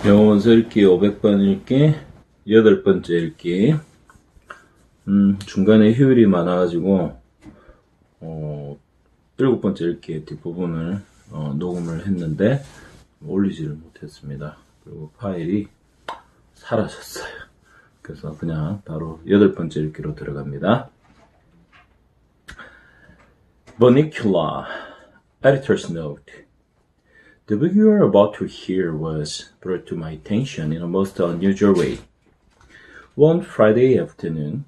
영어원서 읽기 500번 읽기 8번째 읽기. 중간에 휴일이 많아가지고 7번째 읽기의 뒷부분을 녹음을 했는데 올리지를 못했습니다. 그리고 파일이 사라졌어요. 그래서 그냥 바로 8번째 읽기로 들어갑니다. Bunnicula, editor's note. The book you are about to hear was brought to my attention in a most unusual way. One Friday afternoon,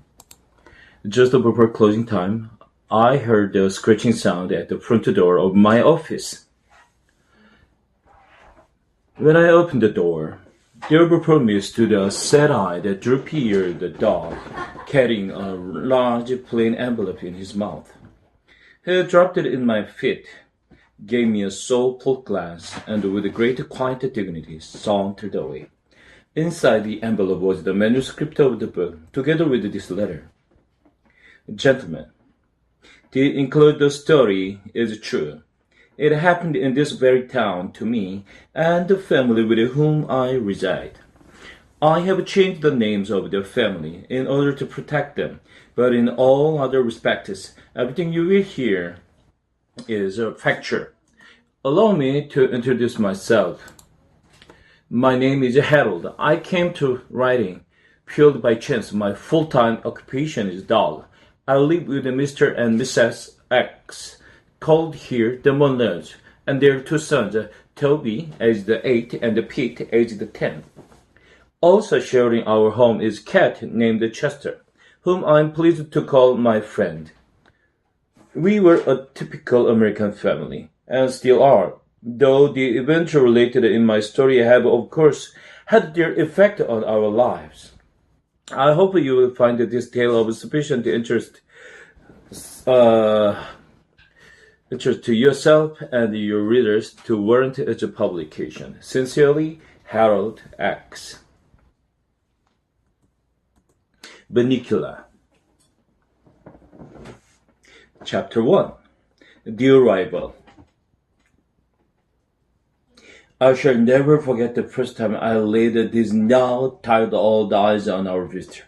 just before closing time, I heard a scratching sound at the front door of my office. When I opened the door, there before me stood a sad-eyed, droopy-eared dog carrying a large plain envelope in his mouth. He dropped it in my feet, gave me a soulful glance, and with great quiet dignity sauntered away. Inside the envelope was the manuscript of the book, together with this letter. Gentlemen, the enclosed story is true. It happened in this very town to me and the family with whom I reside. I have changed the names of the family in order to protect them, but in all other respects, everything you will hear is factual. Allow me to introduce myself. My name is Harold. I came to writing purely by chance. My full-time occupation is dog. I live with Mr. and Mrs. X, called here the Monroes, and their two sons, Toby, aged 8, and Pete, aged 10. Also sharing our home is cat named Chester, whom I'm pleased to call my friend. We were a typical American family, and still are, though the events related in my story have, of course, had their effect on our lives. I hope you will find this tale of sufficient interest to yourself and your readers to warrant its publication. Sincerely, Harold X. Bunnicula. Chapter 1. The Arrival. I shall never forget the first time I laid these now tired old eyes on our visitor.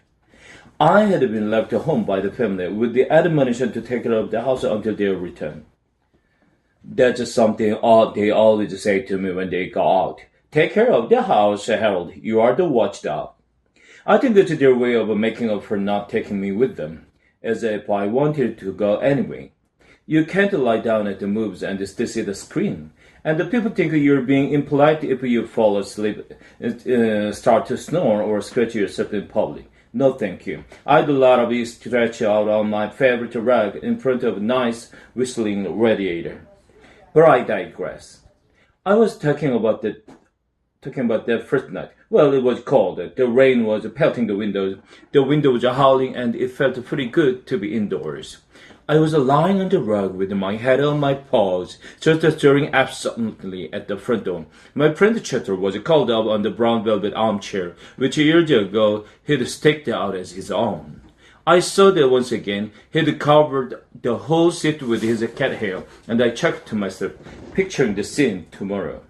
I had been left home by the family with the admonition to take care of the house until their return. That's something they always say to me when they go out. Take care of the house, Harold. You are the watchdog. I think it's their way of making up for not taking me with them, as if I wanted to go anyway. You can't lie down at the movies and still see the screen. And the people think you're being impolite if you fall asleep, start to snore, or scratch yourself in public. No, thank you. I'd rather stretch out on my favorite rug in front of a nice whistling radiator. But I digress. I was talking about that first night. Well, it was cold. The rain was pelting the windows. The wind was howling, and it felt pretty good to be indoors. I was lying on the rug with my head on my paws, just staring absently at the front door. My friend Chester was curled up on the brown velvet armchair, which years ago he'd staked out as his own. I saw that once again he'd covered the whole seat with his cat hair, and I chuckled to myself, picturing the scene tomorrow.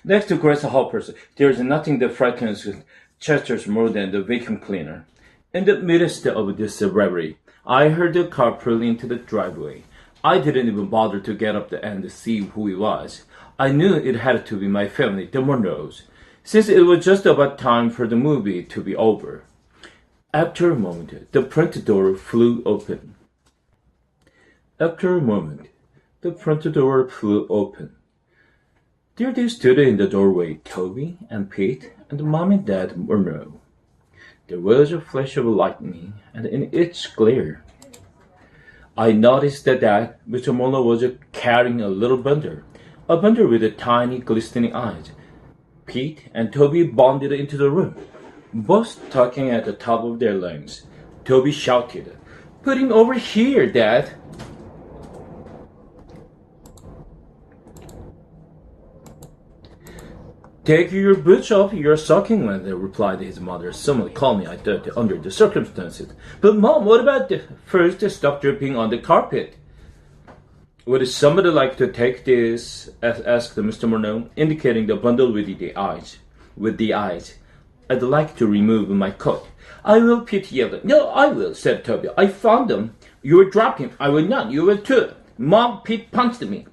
Next to grasshoppers, there is nothing that frightens Chester more than the vacuum cleaner. In the midst of this reverie, I heard the car pull into the driveway. I didn't even bother to get up and see who it was. I knew it had to be my family, the Monroes, since it was just about time for the movie to be over. After a moment, the front door flew open. There they stood in the doorway, Toby and Pete and Mom and Dad Monroe. There was a flash of lightning, and in its glare, I noticed that Mr. Monroe was carrying a little bundle with tiny glistening eyes. Pete and Toby bounded into the room, both talking at the top of their lungs. Toby shouted, "Put him over here, Dad!" "Take your boots off, you're soaking wet," replied his mother, somewhat calmly, I thought, under the circumstances. "But Mom, what about the first stop dripping on the carpet?" "Would somebody like to take this?" asked Mr. Monroe, indicating the bundle with the eyes. with the eyes. I'd like to remove my coat. I will, Pete yelled. No, I will, said Toby. I found them. You will drop him. I will not. You will too. Mom, Pete punched me.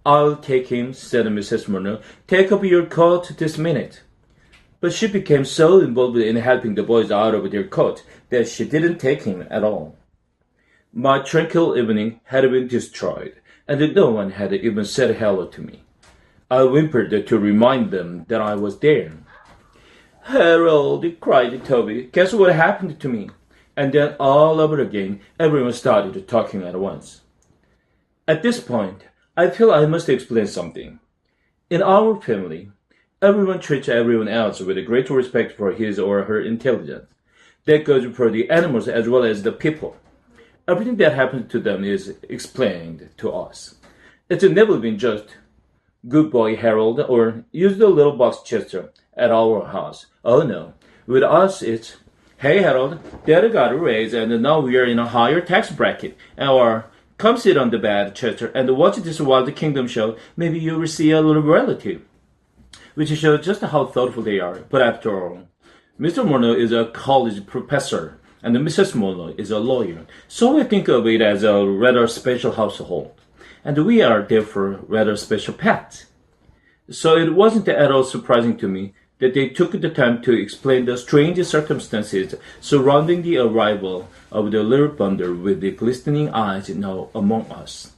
I'll take him, said Mrs. Murnau. Take up your coat this minute. But she became so involved in helping the boys out of their coats that she didn't take him at all. My tranquil evening had been destroyed, and no one had even said hello to me. I whimpered to remind them that I was there. Harold, cried Toby, guess what happened to me? And then all over again, everyone started talking at once. At this point, I feel I must explain something. In our family, everyone treats everyone else with a great respect for his or her intelligence. That goes for the animals as well as the people. Everything that happens to them is explained to us. It's never been just, good boy, Harold, or use the little box Chester at our house. Oh no. With us, it's, hey, Harold, Dad got a raise and now we are in a higher tax bracket. Or, come sit on the bed, Chester, and watch this Wild Kingdom show. Maybe you will see a little relative. Which shows just how thoughtful they are. But after all, Mr. Murnau is a college professor, and Mrs. Murnau is a lawyer. So we think of it as a rather special household. And we are therefore rather special pets. So it wasn't at all surprising to me that they took the time to explain the strange circumstances surrounding the arrival of the little bundle with the glistening eyes now among us.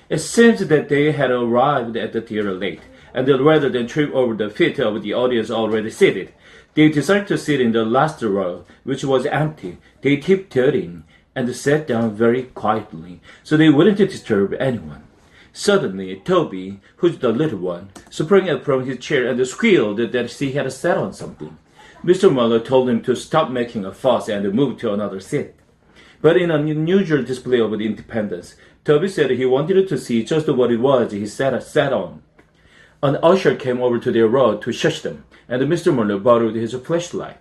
It seems that they had arrived at the theater late, and rather than trip over the feet of the audience already seated, they decided to sit in the last row, which was empty. They tiptoed in and sat down very quietly, so they wouldn't disturb anyone. Suddenly, Toby, who's the little one, sprang up from his chair and squealed that he had sat on something. Mr. Muller told him to stop making a fuss and move to another seat. But in an unusual display of independence, Toby said he wanted to see just what it was he sat on. An usher came over to their row to shush them, and Mr. Muller borrowed his flashlight.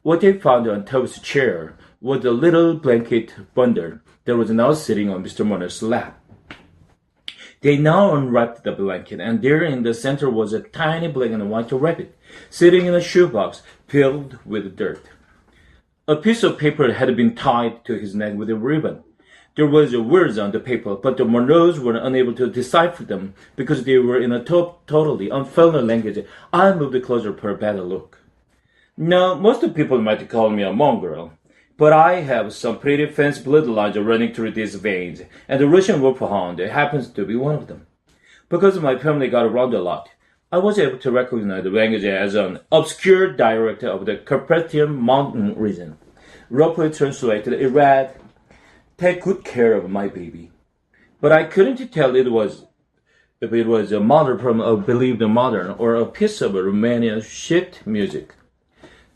What they found on Toby's chair was a little blanket bundle that was now sitting on Mr. Muller's lap. They now unwrapped the blanket, and there in the center was a tiny black and white rabbit, sitting in a shoebox filled with dirt. A piece of paper had been tied to his neck with a ribbon. There was words on the paper, but the Monroes were unable to decipher them because they were in a totally unfamiliar language. I moved closer for a better look. Now, most people might call me a mongrel, but I have some pretty fancy bloodlines running through these veins, and the Russian wolfhound happens to be one of them. Because my family got around a lot, I was able to recognize the language as an obscure dialect of the Carpathian mountain region. Roughly translated, it read, "Take good care of my baby." But I couldn't tell if it was a mother from a believed mother or a piece of Romanian sheet music.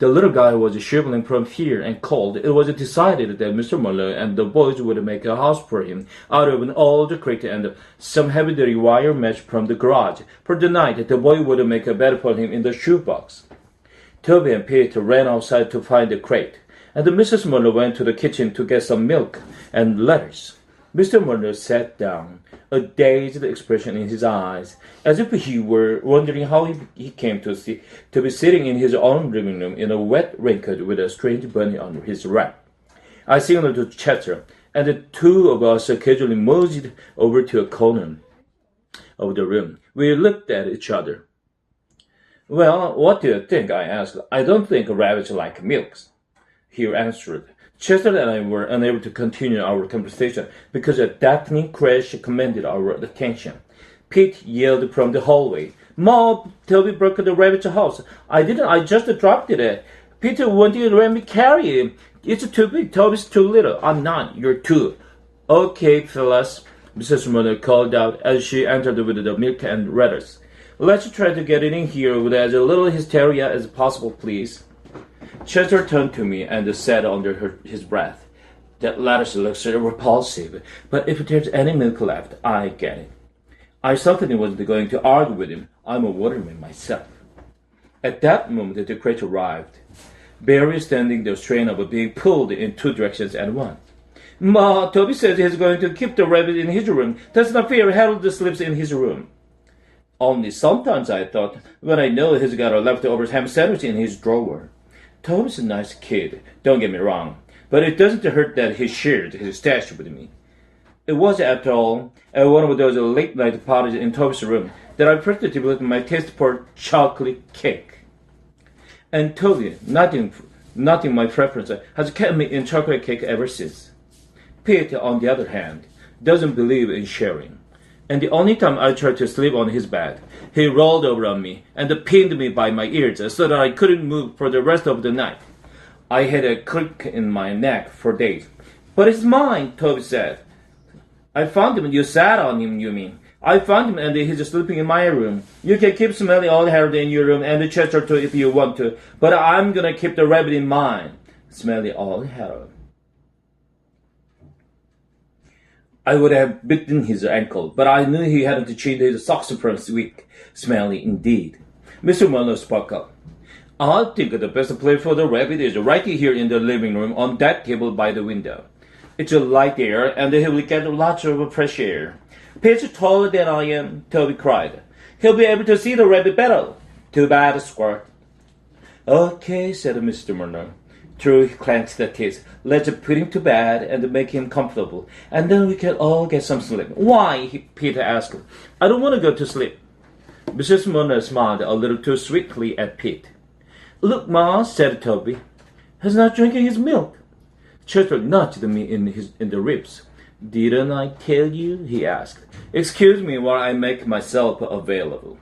The little guy was shivering from fear and cold. It was decided that Mr. Muller and the boys would make a house for him out of an old crate and some heavy-duty wire mesh from the garage. For the night, the boy would make a bed for him in the shoebox. Toby and Pete ran outside to find the crate, and Mrs. Muller went to the kitchen to get some milk and lettuce. Mr. Muller sat down, a dazed expression in his eyes, as if he were wondering how he came to be sitting in his own living room in a wet raincoat with a strange bunny under his wrap. I signaled to Chester, and the two of us casually moseyed over to a corner of the room. We looked at each other. "Well, what do you think?" I asked. "I don't think rabbits like milks," he answered. Chester and I were unable to continue our conversation because a deafening crash commanded our attention. Pete yelled from the hallway, "Mom, Toby broke the rabbit's house. I just dropped it. Peter won't even let me carry him. It's too big, Toby's too little." "I'm not, you're two." "Okay, fellas," Mrs. Muller called out as she entered with the milk and lettuce. "Let's try to get it in here with as little hysteria as possible, please." Chester turned to me and said under his breath, "That lettuce looks repulsive, but if there's any milk left, I get it." I certainly wasn't going to argue with him. I'm a waterman myself. At that moment, the crate arrived, Barry standing the strain of being pulled in two directions at once. "Ma, Toby says he's going to keep the rabbit in his room. That's not fair. Harold sleeps in his room." Only sometimes, I thought, when I know he's got a leftover ham sandwich in his drawer. Tom's a nice kid, don't get me wrong, but it doesn't hurt that he shared his stash with me. It was, after all, at one of those late-night parties in Toby's room that I first developed my taste for chocolate cake. And Toby, nothing my preference, has kept me in chocolate cake ever since. Pete, on the other hand, doesn't believe in sharing. And the only time I tried to sleep on his bed, he rolled over on me and pinned me by my ears so that I couldn't move for the rest of the night. I had a crick in my neck for days. But it's mine, Toby said. I found him. You sat on him, you mean? I found him and he's sleeping in my room. You can keep Smelly all Harold in your room and the Chester too if you want to, but I'm gonna keep the rabbit in mine. Smelly all Harold. I would have bitten his ankle, but I knew he hadn't changed his socks from this week. Smelly indeed. Mr. Muller spoke up. I think the best place for the rabbit is right here in the living room on that table by the window. It's a light there, and he will get lots of fresh air. Pete's taller than I am, Toby cried. He'll be able to see the rabbit better. Too bad, Squirt. Okay, said Mr. Murnau. Through he clenched the teeth. Let's put him to bed and make him comfortable, and then we can all get some sleep. Why? Peter asked. I don't want to go to sleep. Mrs. Murnau smiled a little too sweetly at Pete. Look, Ma, said Toby. He's not drinking his milk. Chester nudged me in the ribs. Didn't I tell you? He asked. Excuse me while I make myself available.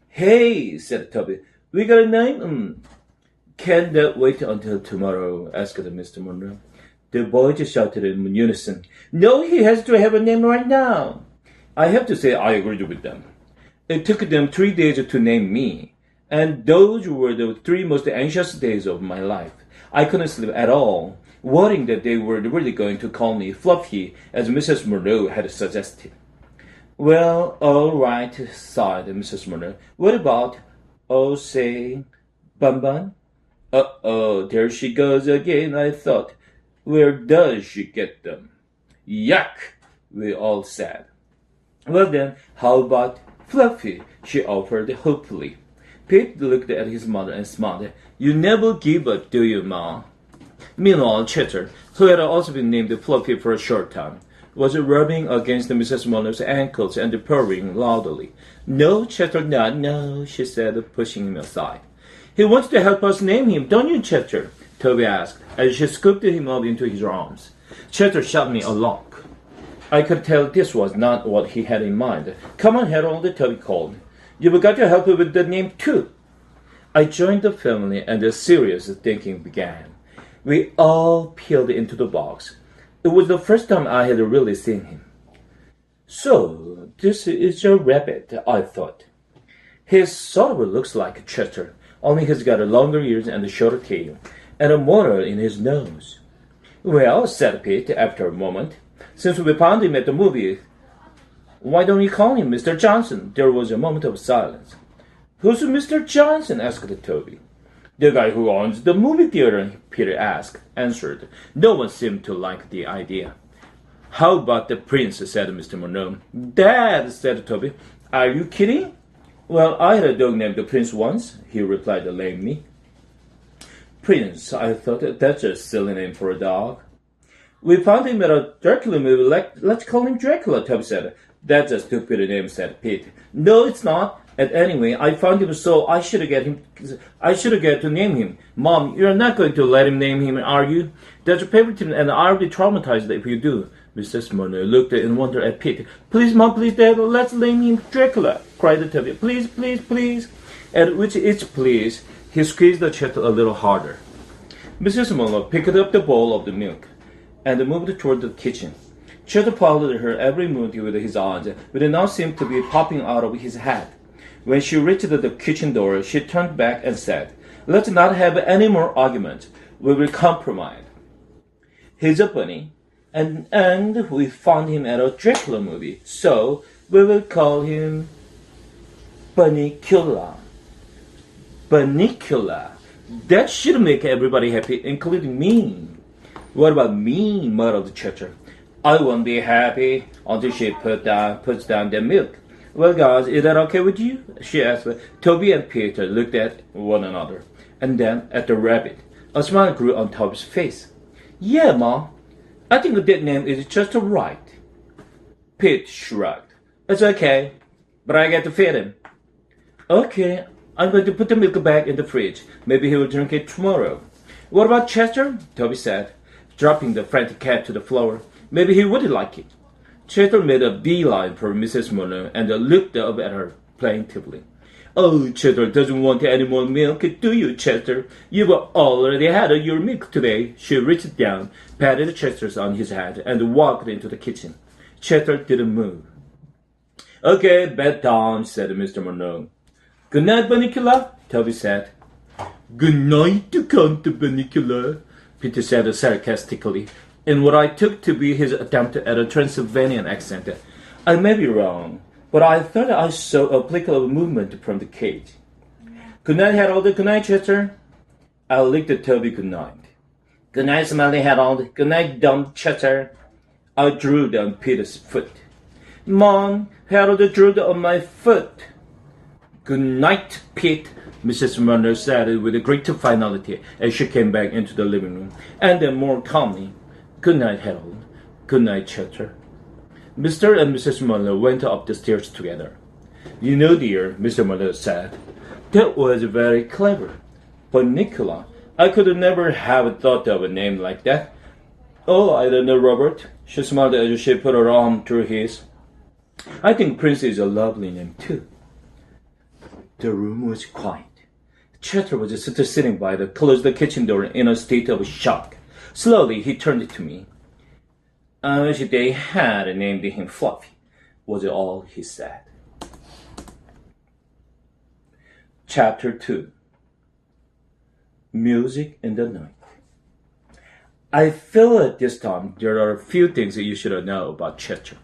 Hey, said Toby. We got a name? Can that wait until tomorrow? Asked Mr. Monroe. The boys shouted in unison. No, he has to have a name right now. I have to say I agreed with them. It took them 3 days to name me, and those were the 3 most anxious days of my life. I couldn't sleep at all, worrying that they were really going to call me Fluffy, as Mrs. Monroe had suggested. Well, all right, sighed Mrs. Monroe. What about, say, Bun? Uh-oh, there she goes again, I thought. Where does she get them? Yuck, we all said. Well then, how about Fluffy? She offered hopefully. Pete looked at his mother and smiled. You never give up, do you, Ma? Meanwhile, Chester, who had also been named Fluffy for a short time, was rubbing against Mrs. Monroe's ankles and purring loudly. No, Chester, not no, she said, pushing him aside. He wants to help us name him, don't you, Chester? Toby asked, as she scooped him up into his arms. Chester shot me a look. I could tell this was not what he had in mind. Come on, Harold, Toby called. You've got to help with the name, too. I joined the family, and the serious thinking began. We all peeled into the box. It was the first time I had really seen him. So, this is your rabbit, I thought. He sort of looks like Chester, only he's got longer ears and a shorter tail, and a motor in his nose. Well, said Pete after a moment, since we found him at the movie, why don't you call him Mr. Johnson? There was a moment of silence. Who's Mr. Johnson? Asked Toby. The guy who owns the movie theater, Peter answered. No one seemed to like the idea. How about the prince? Said Mr. Monroe. Dad, said Toby. Are you kidding? Well, I had a dog named the Prince once, he replied lamely. Prince, I thought that's a silly name for a dog. We found him at a Dracula movie. Let's call him Dracula, Toby said. That's a stupid name, said Pete. No, it's not. And anyway, I found him, so I should get to name him. Mom, you're not going to let him name him, are you? That's a favorite, and I'll be traumatized if you do. Mrs. Monroe looked in wonder at Pete. Please, Mom, please, Dad, let's name him Dracula, cried Toby. Please, please, please. At which each please, he squeezed the chat a little harder. Mrs. Monroe picked up the bowl of the milk and moved toward the kitchen. Chet followed her every move with his eyes, but it now seemed to be popping out of his head. When she reached the kitchen door, she turned back and said, Let's not have any more arguments. We will compromise. He's a bunny, and we found him at a Dracula movie, so we will call him Bunnicula. Bunnicula. That should make everybody happy, including me. What about me? Muttered Chester. I won't be happy until she puts down the milk. Well, guys, is that okay with you? She asked. Toby and Peter looked at one another, and then at the rabbit. A smile grew on Toby's face. Yeah, Mom. I think that name is just right. Pete shrugged. It's okay, but I get to feed him. Okay, I'm going to put the milk back in the fridge. Maybe he will drink it tomorrow. What about Chester? Toby said, dropping the frantic cat to the floor. Maybe he would like it. Chester made a beeline for Mrs. Muller and looked up at her plaintively. Oh, Chester doesn't want any more milk, do you, Chester? You've already had your milk today. She reached down, patted Chester on his head, and walked into the kitchen. Chester didn't move. Okay, bedtime, said Mr. Monroe. Good night, Bunnicula, Toby said. Good night, Count Bunnicula, Peter said sarcastically, in what I took to be his attempt at a Transylvanian accent. I may be wrong, but I thought I saw a plickle of movement from the cage. Good night, Harold. Good night, Chester. I licked Toby good night. Good night, Smelly Harold. Good night, dumb Chester. I drew on Peter's foot. Mom, Harold drew on my foot. Good night, Pete, Mrs. Murner said with a great finality as she came back into the living room, and then more calmly, Good night, Harold. Good night, Chester. Mr. and Mrs. Muller went up the stairs together. You know, dear, Mr. Muller said, that was very clever. Bunnicula, I could never have thought of a name like that. Oh, I don't know, Robert. She smiled as she put her arm through his. I think Prince is a lovely name, too. The room was quiet. Chester was still sitting by the closed kitchen door in a state of shock. Slowly, he turned to me. I wish they had named him Fluffy, was all he said. Chapter 2. Music in the Night. I feel at this time there are a few things that you should know about Chester.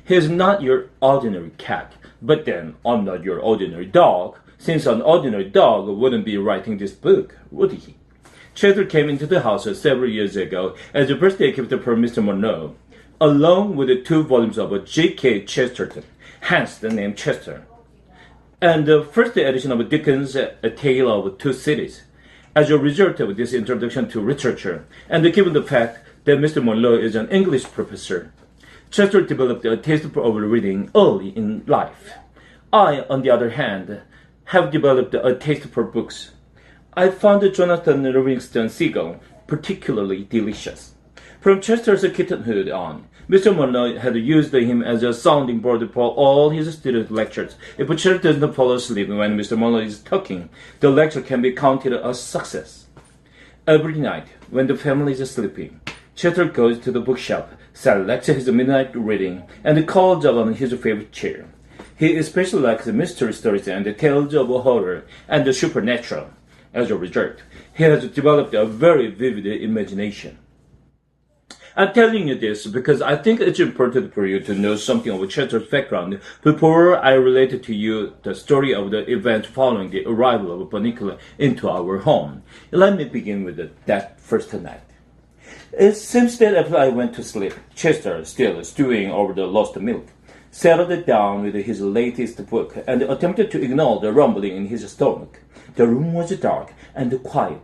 He's not your ordinary cat, but then I'm not your ordinary dog, since an ordinary dog wouldn't be writing this book, would he? Chester came into the house several years ago as a birthday gift for Mr. Monroe, along with the 2 volumes of J.K. Chesterton, hence the name Chester, and the first edition of Dickens' A Tale of Two Cities. As a result of this introduction to literature, and given the fact that Mr. Monroe is an English professor, Chester developed a taste for reading early in life. I, on the other hand, have developed a taste for books. I found Jonathan Livingston Seagull particularly delicious. From Chester's kittenhood on, Mr. Monroe had used him as a sounding board for all his student lectures. If Chester doesn't fall asleep when Mr. Monroe is talking, the lecture can be counted a success. Every night, when the family is sleeping, Chester goes to the bookshop, selects his midnight reading, and calls on his favorite chair. He especially likes mystery stories and tales of horror and the supernatural. As a result, he has developed a very vivid imagination. I'm telling you this because I think it's important for you to know something of Chester's background before I relate to you the story of the events following the arrival of Bunnicula into our home. Let me begin with that first night. It seems that after I went to sleep, Chester, still stewing over the lost milk, settled down with his latest book and attempted to ignore the rumbling in his stomach. The room was dark and quiet.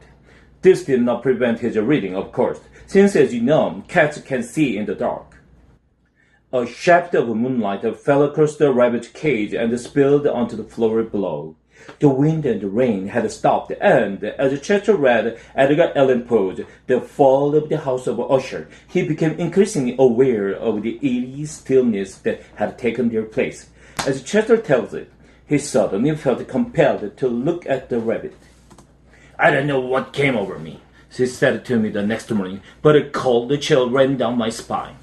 This did not prevent his reading, of course, since, as you know, cats can see in the dark. A shaft of moonlight fell across the rabbit's cage and spilled onto the floor below. The wind and the rain had stopped, and as Chester read Edgar Allan Poe's The Fall of the House of Usher, he became increasingly aware of the eerie stillness that had taken their place. As Chester tells it, he suddenly felt compelled to look at the rabbit. I don't know what came over me, she said to me the next morning, but a cold chill ran down my spine.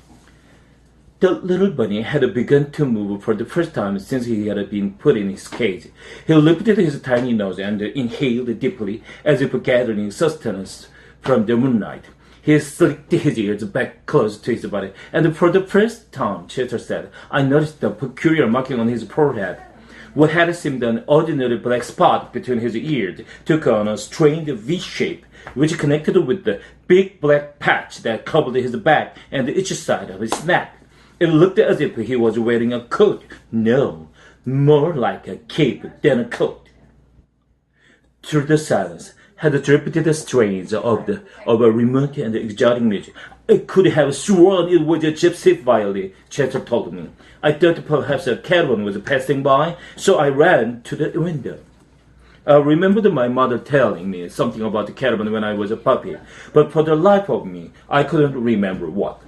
The little bunny had begun to move for the first time since he had been put in his cage. He lifted his tiny nose and inhaled deeply, as if gathering sustenance from the moonlight. He slicked his ears back close to his body, and for the first time, Chester said, I noticed the peculiar marking on his forehead. What had seemed an ordinary black spot between his ears took on a strange V-shape, which connected with the big black patch that covered his back and each side of his neck. It looked as if he was wearing a coat. No, more like a cape than a coat. Through the silence had drifted the strains of a remote and exotic music. I could have sworn it was a gypsy violin, Chester told me. I thought perhaps a caravan was passing by, so I ran to the window. I remembered my mother telling me something about the caravan when I was a puppy, but for the life of me, I couldn't remember what.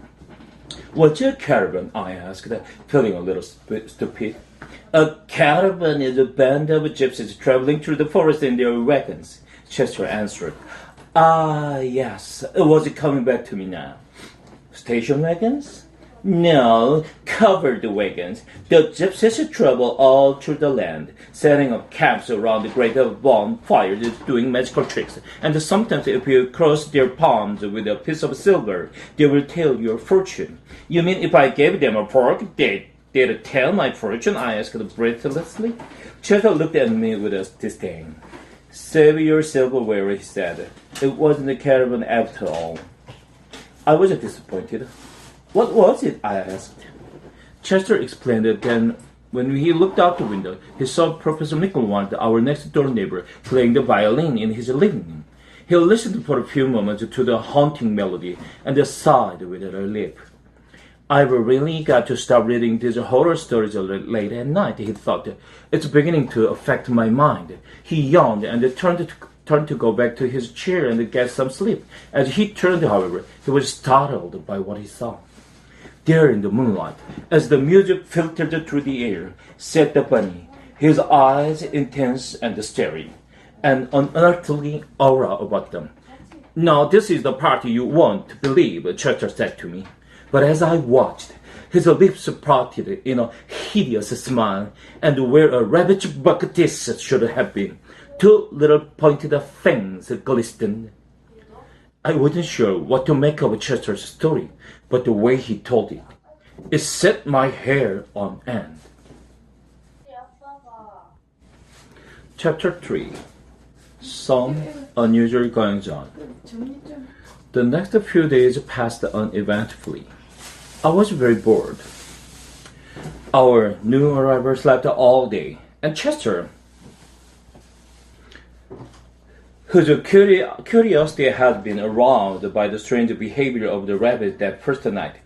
What's a caravan? I asked, feeling a little stupid. A caravan is a band of gypsies traveling through the forest in their wagons, Chester answered. Ah, yes. Was it coming back to me now? Station wagons? No, covered wagons. The gypsies travel all through the land, setting up camps around the great bonfires, doing magical tricks. And sometimes if you cross their palms with a piece of silver, they will tell your fortune. You mean if I gave them a fork, they'd tell my fortune? I asked breathlessly. Chester looked at me with a disdain. Save your silverware, he said. It wasn't a caravan after all. I was disappointed. What was it? I asked. Chester explained that then when he looked out the window, he saw Professor Bunnicula, our next-door neighbor, playing the violin in his living room. He listened for a few moments to the haunting melody and sighed with a relief. I've really got to stop reading these horror stories late at night, he thought. It's beginning to affect my mind. He yawned and turned to go back to his chair and get some sleep. As he turned, however, he was startled by what he saw. There in the moonlight, as the music filtered through the air, sat the bunny, his eyes intense and staring, an unearthly aura about them. Now this is the part you won't believe, Chester said to me. But as I watched, his lips parted in a hideous smile, and where a rabbit's bucket teeth should have been, two little pointed fangs glistened. I wasn't sure what to make of Chester's story, but the way he told it set my hair on end. Chapter 3. Some unusual goings on. The next few days passed uneventfully. I was very bored. Our new arrival slept all day, and Chester, whose curiosity had been aroused by the strange behavior of the rabbit that first night,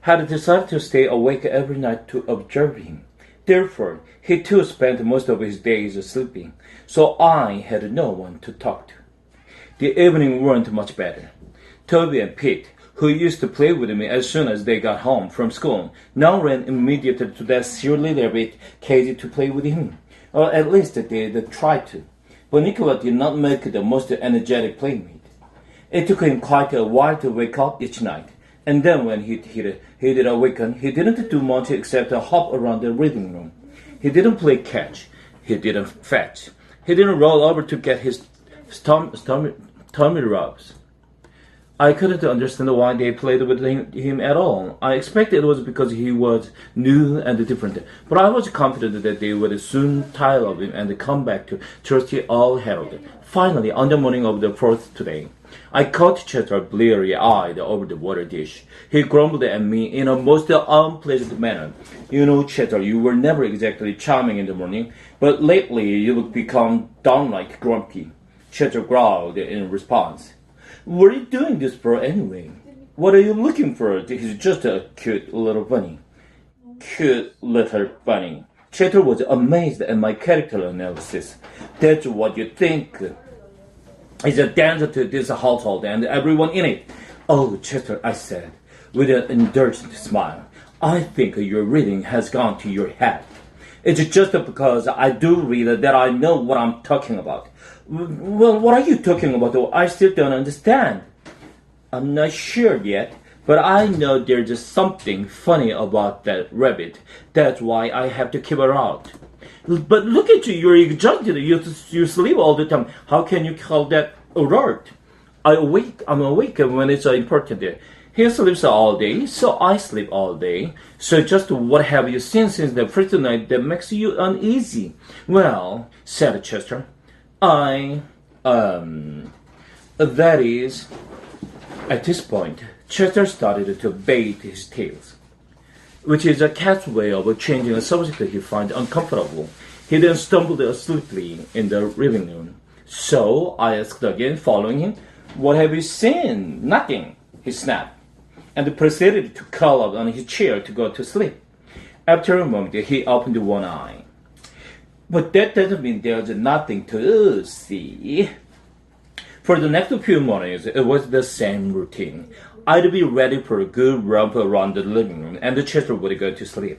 had decided to stay awake every night to observe him. Therefore, he too spent most of his days sleeping, so I had no one to talk to. The evening weren't much better. Toby and Pete, who used to play with me as soon as they got home from school, now ran immediately to that silly rabbit cage to play with him, or at least they tried to. Bunnicula did not make the most energetic playmate. It took him quite a while to wake up each night, and then when he did awaken, he didn't do much except hop around the living room. He didn't play catch. He didn't fetch. He didn't roll over to get his tummy rubs. I couldn't understand why they played with him at all. I expected it was because he was new and different, but I was confident that they would soon tire of him and come back to trusty old Harold. Finally, on the morning of the fourth day, I caught Chester bleary-eyed over the water dish. He grumbled at me in a most unpleasant manner. You know, Chester, you were never exactly charming in the morning, but lately you've become downright grumpy. Chester growled in response. What are you doing this for anyway? What are you looking for? He's just a cute little bunny. Cute little bunny. Chester was amazed at my character analysis. That's what you think is a danger to this household and everyone in it. Oh, Chester, I said, with an indulgent smile, I think your reading has gone to your head. It's just because I do read that I know what I'm talking about. Well, what are you talking about? I still don't understand. I'm not sure yet, but I know there's something funny about that rabbit. That's why I have to keep her out. But look at you, you're exhausted. You sleep all the time. How can you call that alert? I'm awake when it's important. He sleeps all day, so I sleep all day. So just what have you seen since the first night that makes you uneasy? Well, said Chester, that is... At this point, Chester started to bait his tails. which is a cat's way of changing a subject he finds uncomfortable. He then stumbled sleepily in the living room. So I asked again, following him, "What have you seen?" "Nothing," he snapped, and proceeded to curl up on his chair to go to sleep. After a moment, he opened one eye. "But that doesn't mean there's nothing to see." For the next few mornings, it was the same routine. I'd be ready for a good romp around the living room, and Chester would go to sleep.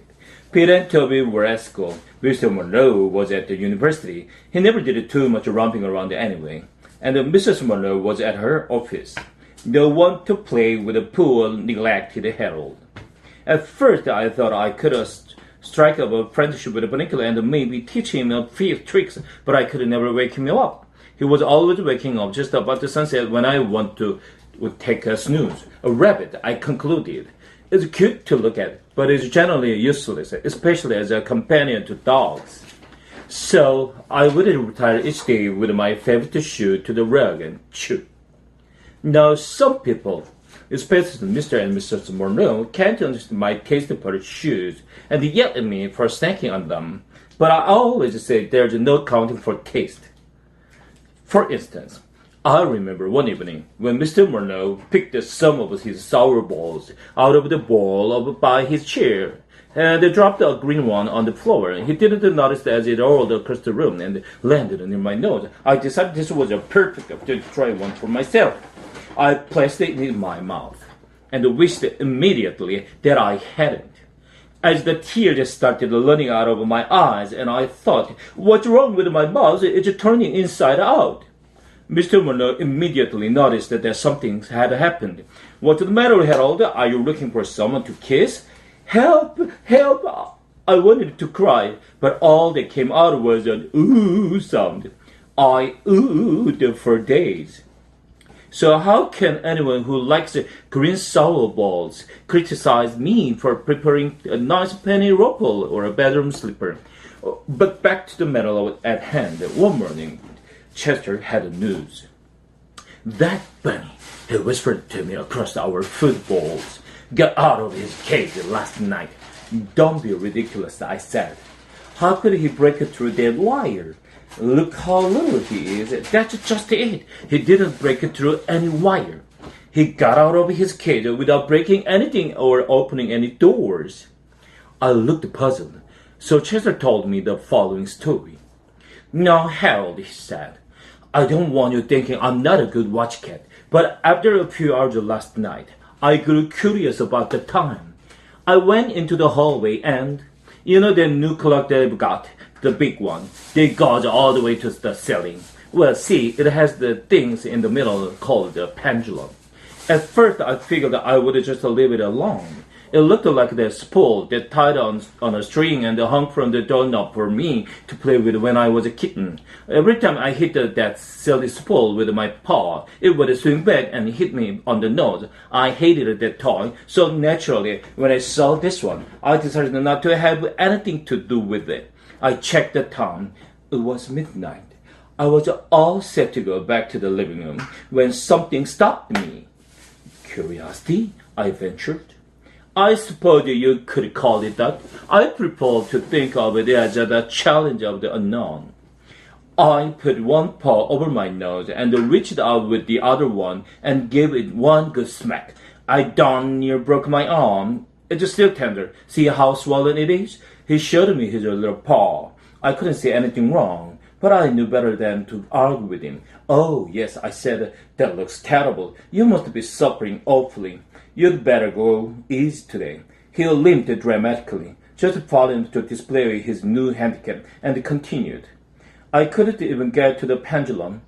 Peter and Toby were at school. Mr. Monroe was at the university. He never did too much romping around anyway. And Mrs. Monroe was at her office. No one to play with the poor, neglected Harold. At first, I thought I could strike up a friendship with Bunnicula and maybe teach him a few tricks, but I could never wake him up. He was always waking up just about the sunset when I would take a snooze. A rabbit, I concluded. It's cute to look at, but it's generally useless, especially as a companion to dogs. So I would retire each day with my favorite shoe to the rug and chew. Now some people, especially Mr. and Mrs. Monroe, can't understand my taste for shoes and yell at me for snacking on them. But I always say there's no counting for taste. For instance, I remember one evening when Mr. Monroe picked some of his sour balls out of the bowl by his chair and dropped a green one on the floor. He didn't notice as it rolled across the room and landed near my nose. I decided this was a perfect opportunity to try one for myself. I placed it in my mouth and wished immediately that I hadn't. As the tears started running out of my eyes, and I thought, "What's wrong with my mouth? It's turning inside out." Mr. Monroe immediately noticed that something had happened. "What's the matter, Harold? Are you looking for someone to kiss?" "Help! Help!" I wanted to cry, but all that came out was an ooh sound. I oohed for days. So how can anyone who likes green sour balls criticize me for preparing a nice penny ruffle or a bedroom slipper? But back to the matter at hand. One morning, Chester had news. "That bunny," he whispered to me across our food bowls, "got out of his cage last night." "Don't be ridiculous," I said. "How could he break through that wire? Look how little he is." "That's just it. He didn't break through any wire. He got out of his cage without breaking anything or opening any doors." I looked puzzled, so Chester told me the following story. "Now, Harold," he said, "I don't want you thinking I'm not a good watch cat, but after a few hours last night, I grew curious about the time. I went into the hallway and, you know the new clock they've got, the big one, they goes all the way to the ceiling. Well, see, it has the things in the middle called the pendulum. At first, I figured I would just leave it alone. It looked like the spool that tied on a string and hung from the doorknob for me to play with when I was a kitten. Every time I hit that silly spool with my paw, it would swing back and hit me on the nose. I hated that toy, so naturally, when I saw this one, I decided not to have anything to do with it. I checked the time. It was midnight. I was all set to go back to the living room when something stopped me. Curiosity, I ventured. I suppose you could call it that. I prefer to think of it as the challenge of the unknown. I put one paw over my nose and reached out with the other one and gave it one good smack. I darn near broke my arm. It's still tender. See how swollen it is? He showed me his little paw. I couldn't see anything wrong, but I knew better than to argue with him. "Oh, yes," I said, "that looks terrible. You must be suffering awfully. You'd better go easy today." He limped dramatically, just falling to display his new handicap, and continued. I couldn't even get to the pendulum.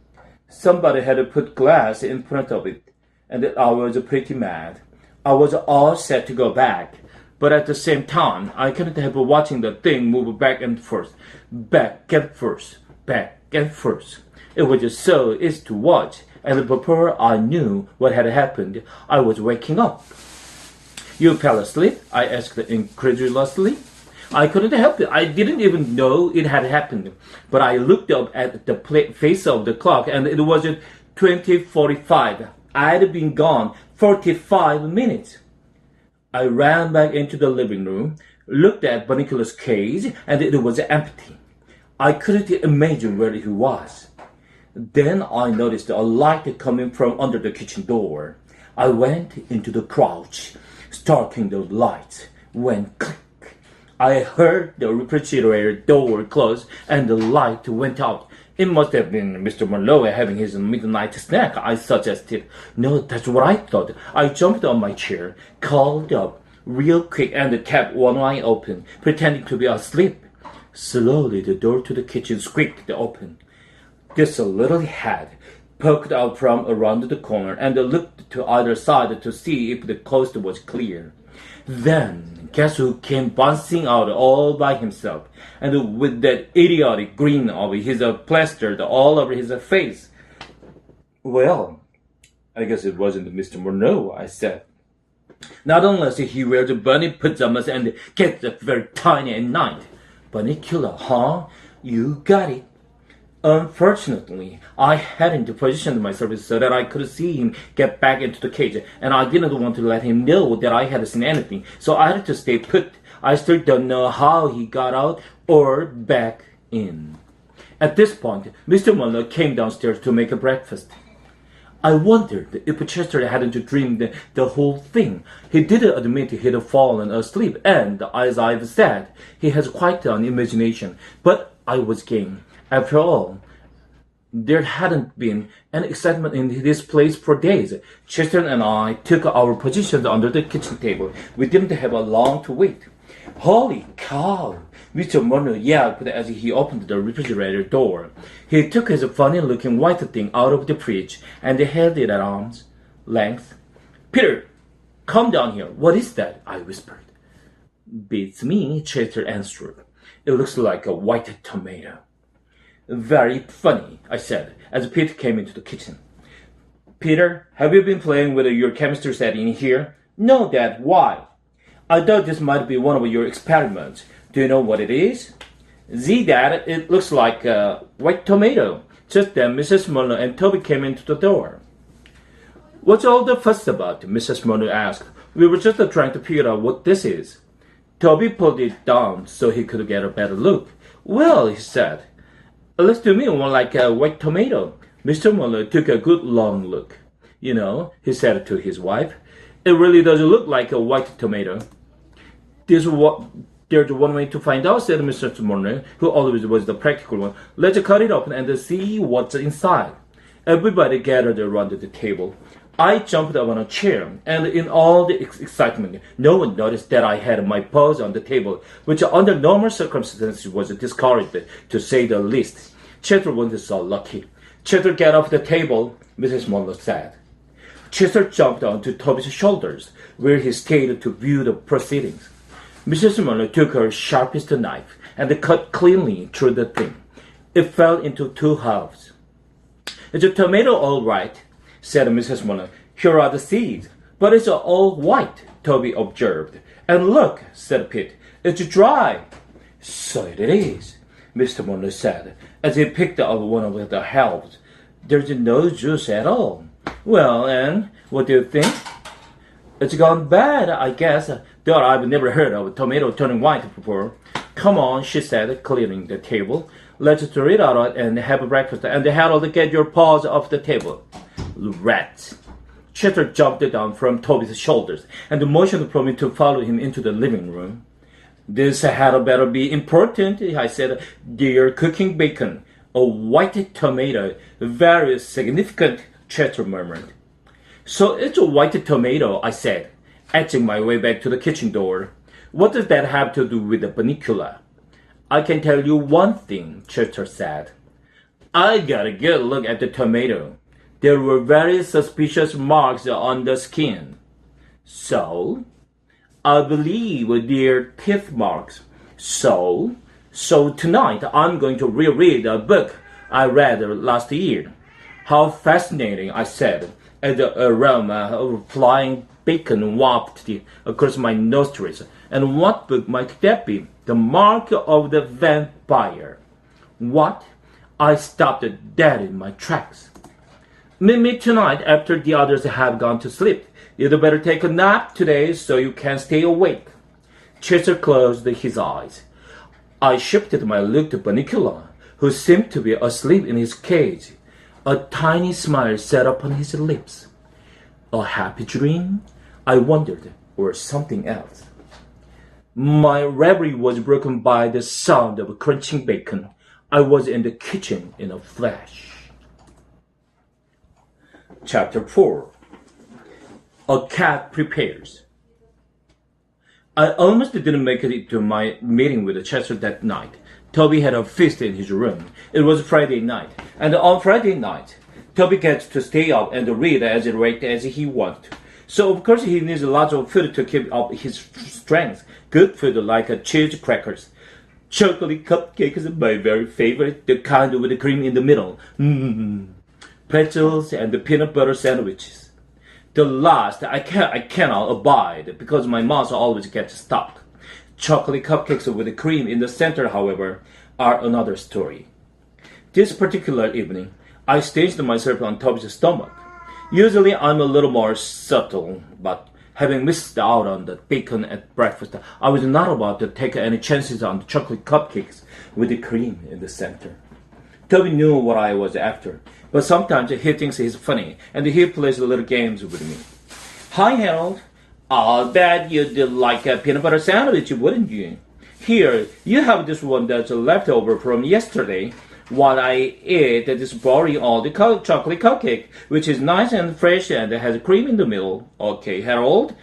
Somebody had put glass in front of it, and I was pretty mad. I was all set to go back, but at the same time, I couldn't help watching the thing move back and forth, back and forth, back and forth. It was just so easy to watch, and before I knew what had happened, I was waking up. "You fell asleep?" I asked incredulously. I couldn't help it. I didn't even know it had happened. But I looked up at the face of the clock, and it was 20:45. I'd been gone 45 minutes. I ran back into the living room, looked at Bunnicula's cage, and it was empty. I couldn't imagine where he was. Then I noticed a light coming from under the kitchen door. I went into the crouch, stalking the light, when click. I heard the refrigerator door close and the light went out. It must have been Mr. Monroe having his midnight snack, I suggested. No, that's what I thought. I jumped on my chair, curled up real quick, and kept one eye open, pretending to be asleep. Slowly, the door to the kitchen squeaked open. This little head poked out from around the corner and looked to either side to see if the coast was clear. Then, guess who came bouncing out all by himself, and with that idiotic grin of his plastered all over his face? Well, I guess it wasn't Mr. Monroe, I said. Not unless he wears bunny pajamas and gets up very tiny at night. Bunnicula, huh? You got it. Unfortunately, I hadn't positioned myself so that I could see him get back into the cage, and I didn't want to let him know that I had seen anything, so I had to stay put. I still don't know how he got out or back in. At this point, Mr. Monroe came downstairs to make breakfast. I wondered if Chester hadn't dreamed the whole thing. He didn't admit he'd fallen asleep, and, as I've said, he has quite an imagination, but I was game. After all, there hadn't been any excitement in this place for days. Chester and I took our positions under the kitchen table. We didn't have long to wait. Holy cow! Mr. Monroe yelped as he opened the refrigerator door. He took his funny-looking white thing out of the fridge and held it at arm's length. Peter, come down here. What is that? I whispered. Beats me, Chester answered. It looks like a white tomato. Very funny, I said, as Pete came into the kitchen. Peter, have you been playing with your chemistry set in here? No, Dad, why? I thought this might be one of your experiments. Do you know what it is? See, Dad, it looks like a white tomato. Just then, Mrs. Monroe and Toby came into the door. What's all the fuss about? Mrs. Monroe asked. We were just trying to figure out what this is. Toby pulled it down so he could get a better look. Well, he said, it looks to me more like a white tomato. Mr. Monroe took a good long look. You know, he said to his wife, it really does look like a white tomato. There's one way to find out, said Mr. Monroe, who always was the practical one. Let's cut it open and see what's inside. Everybody gathered around the table. I jumped up on a chair, and in all the excitement, no one noticed that I had my paws on the table, which under normal circumstances was discouraged, to say the least. Chester wasn't so lucky. Chester, get off the table, Mrs. Monroe said. Chester jumped onto Toby's shoulders, where he stayed to view the proceedings. Mrs. Monroe took her sharpest knife and cut cleanly through the thing. It fell into two halves. Is a tomato all right? Said Mrs. Monroe. Here are the seeds. But it's all white, Toby observed. And look, said Pete, it's dry. So it is, Mr. Monroe said, as he picked up one of the halves. There's no juice at all. Well, and what do you think? It's gone bad, I guess, though I've never heard of a tomato turning white before. Come on, she said, clearing the table. Let's throw it out and have breakfast, and Harold, get your paws off the table. Rats. Chester jumped down from Toby's shoulders and motioned for me to follow him into the living room. This had better be important, I said. They're cooking bacon. A white tomato. Very significant, Chester murmured. So it's a white tomato, I said, edging my way back to the kitchen door. What does that have to do with the Bunnicula? I can tell you one thing, Chester said. I got a good look at the tomato. There were very suspicious marks on the skin. So? I believe they're teeth marks. So tonight I'm going to reread a book I read last year. How fascinating, I said, as the aroma of flying bacon wafted across my nostrils. And what book might that be? The Mark of the Vampire. What? I stopped dead in my tracks. Meet me tonight after the others have gone to sleep, You'd better take a nap today so you can stay awake. Chester closed his eyes. I shifted my look to Bunnicula, who seemed to be asleep in his cage. A tiny smile sat upon his lips. A happy dream? I wondered, or something else. My reverie was broken by the sound of crunching bacon. I was in the kitchen in a flash. Chapter 4. A cat prepares. I almost didn't make it to my meeting with Chester that night. Toby had a feast in his room. It was Friday night, and on Friday night, Toby gets to stay up and read as late as he wants to. So of course he needs lots of food to keep up his strength. Good food like cheese crackers. Chocolate cupcakes are my very favorite, the kind with the cream in the middle. Pretzels and the peanut butter sandwiches. The last I cannot abide because my mouth always gets stuck. Chocolate cupcakes with the cream in the center, however, are another story. This particular evening, I staged myself on Toby's stomach. Usually I'm a little more subtle, but having missed out on the bacon at breakfast, I was not about to take any chances on the chocolate cupcakes with the cream in the center. Toby knew what I was after, but sometimes he thinks he's funny, and he plays little games with me. Hi, Harold. I'll bet you'd like a peanut butter sandwich, wouldn't you? Here, you have this one that's left over from yesterday. While I ate this boring old chocolate cupcake, which is nice and fresh and has cream in the middle. Okay, Harold?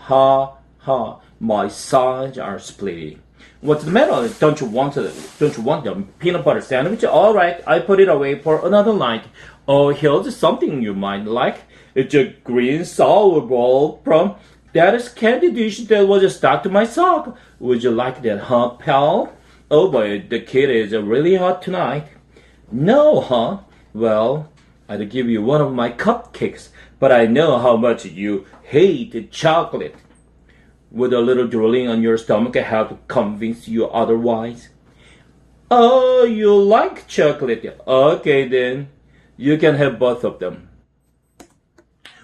Ha, ha, my sides are splitting. What's the matter? Don't you want the peanut butter sandwich? All right, I put it away for another night. Oh, here's something you might like. It's a green sour ball from that candy dish that was stuck to my sock. Would you like that, huh, pal? Oh boy, the kid is really hot tonight. No, huh? Well, I'd give you one of my cupcakes, but I know how much you hate chocolate. Would a little drooling on your stomach help convince you otherwise? Oh, you like chocolate? Okay then, you can have both of them.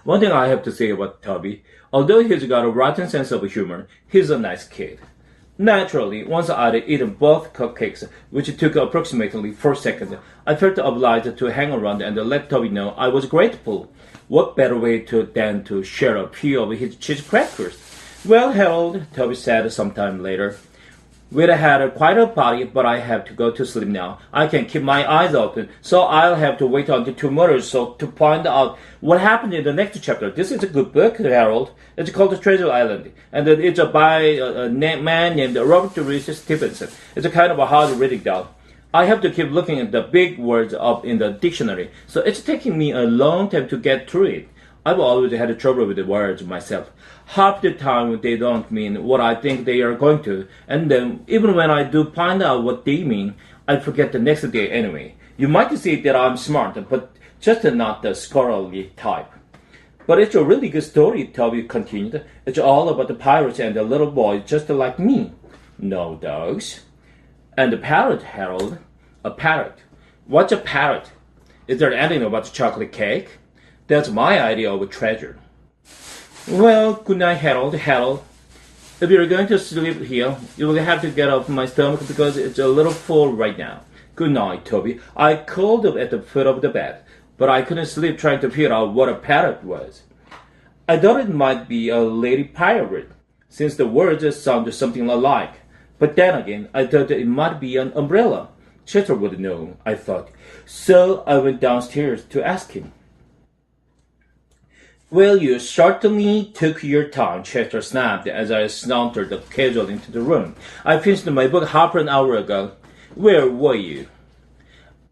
One thing I have to say about Toby, although he's got a rotten sense of humor, he's a nice kid. Naturally, once I'd eaten both cupcakes, which took approximately 4 seconds, I felt obliged to hang around and let Toby know I was grateful. What better way than to share a few of his cheese crackers? Well, Harold, Toby said sometime later, we'd had quite a party, but I have to go to sleep now. I can keep my eyes open, so I'll have to wait until tomorrow to find out what happened in the next chapter. This is a good book, Harold. It's called Treasure Island, and it's by a man named Robert Louis Stevenson. It's a kind of a hard reading down. I have to keep looking at the big words up in the dictionary, so it's taking me a long time to get through it. I've always had trouble with the words myself. Half the time they don't mean what I think they are going to, and then even when I do find out what they mean, I forget the next day anyway. You might say that I'm smart, but just not the scholarly type. But it's a really good story, Toby continued. It's all about the pirates and the little boy just like me. No dogs. And the parrot, Harold. A parrot. What's a parrot? Is there anything about chocolate cake? That's my idea of a treasure. Well, good night, Harold. Harold, if you're going to sleep here, you will have to get off my stomach because it's a little full right now. Good night, Toby. I curled up at the foot of the bed, but I couldn't sleep trying to figure out what a parrot was. I thought it might be a lady pirate, since the words sounded something alike. But then again, I thought that it might be an umbrella. Chester would know, I thought. So I went downstairs to ask him. Well, you certainly took your time, Chester snapped as I sauntered casually into the room. I finished my book half an hour ago. Where were you?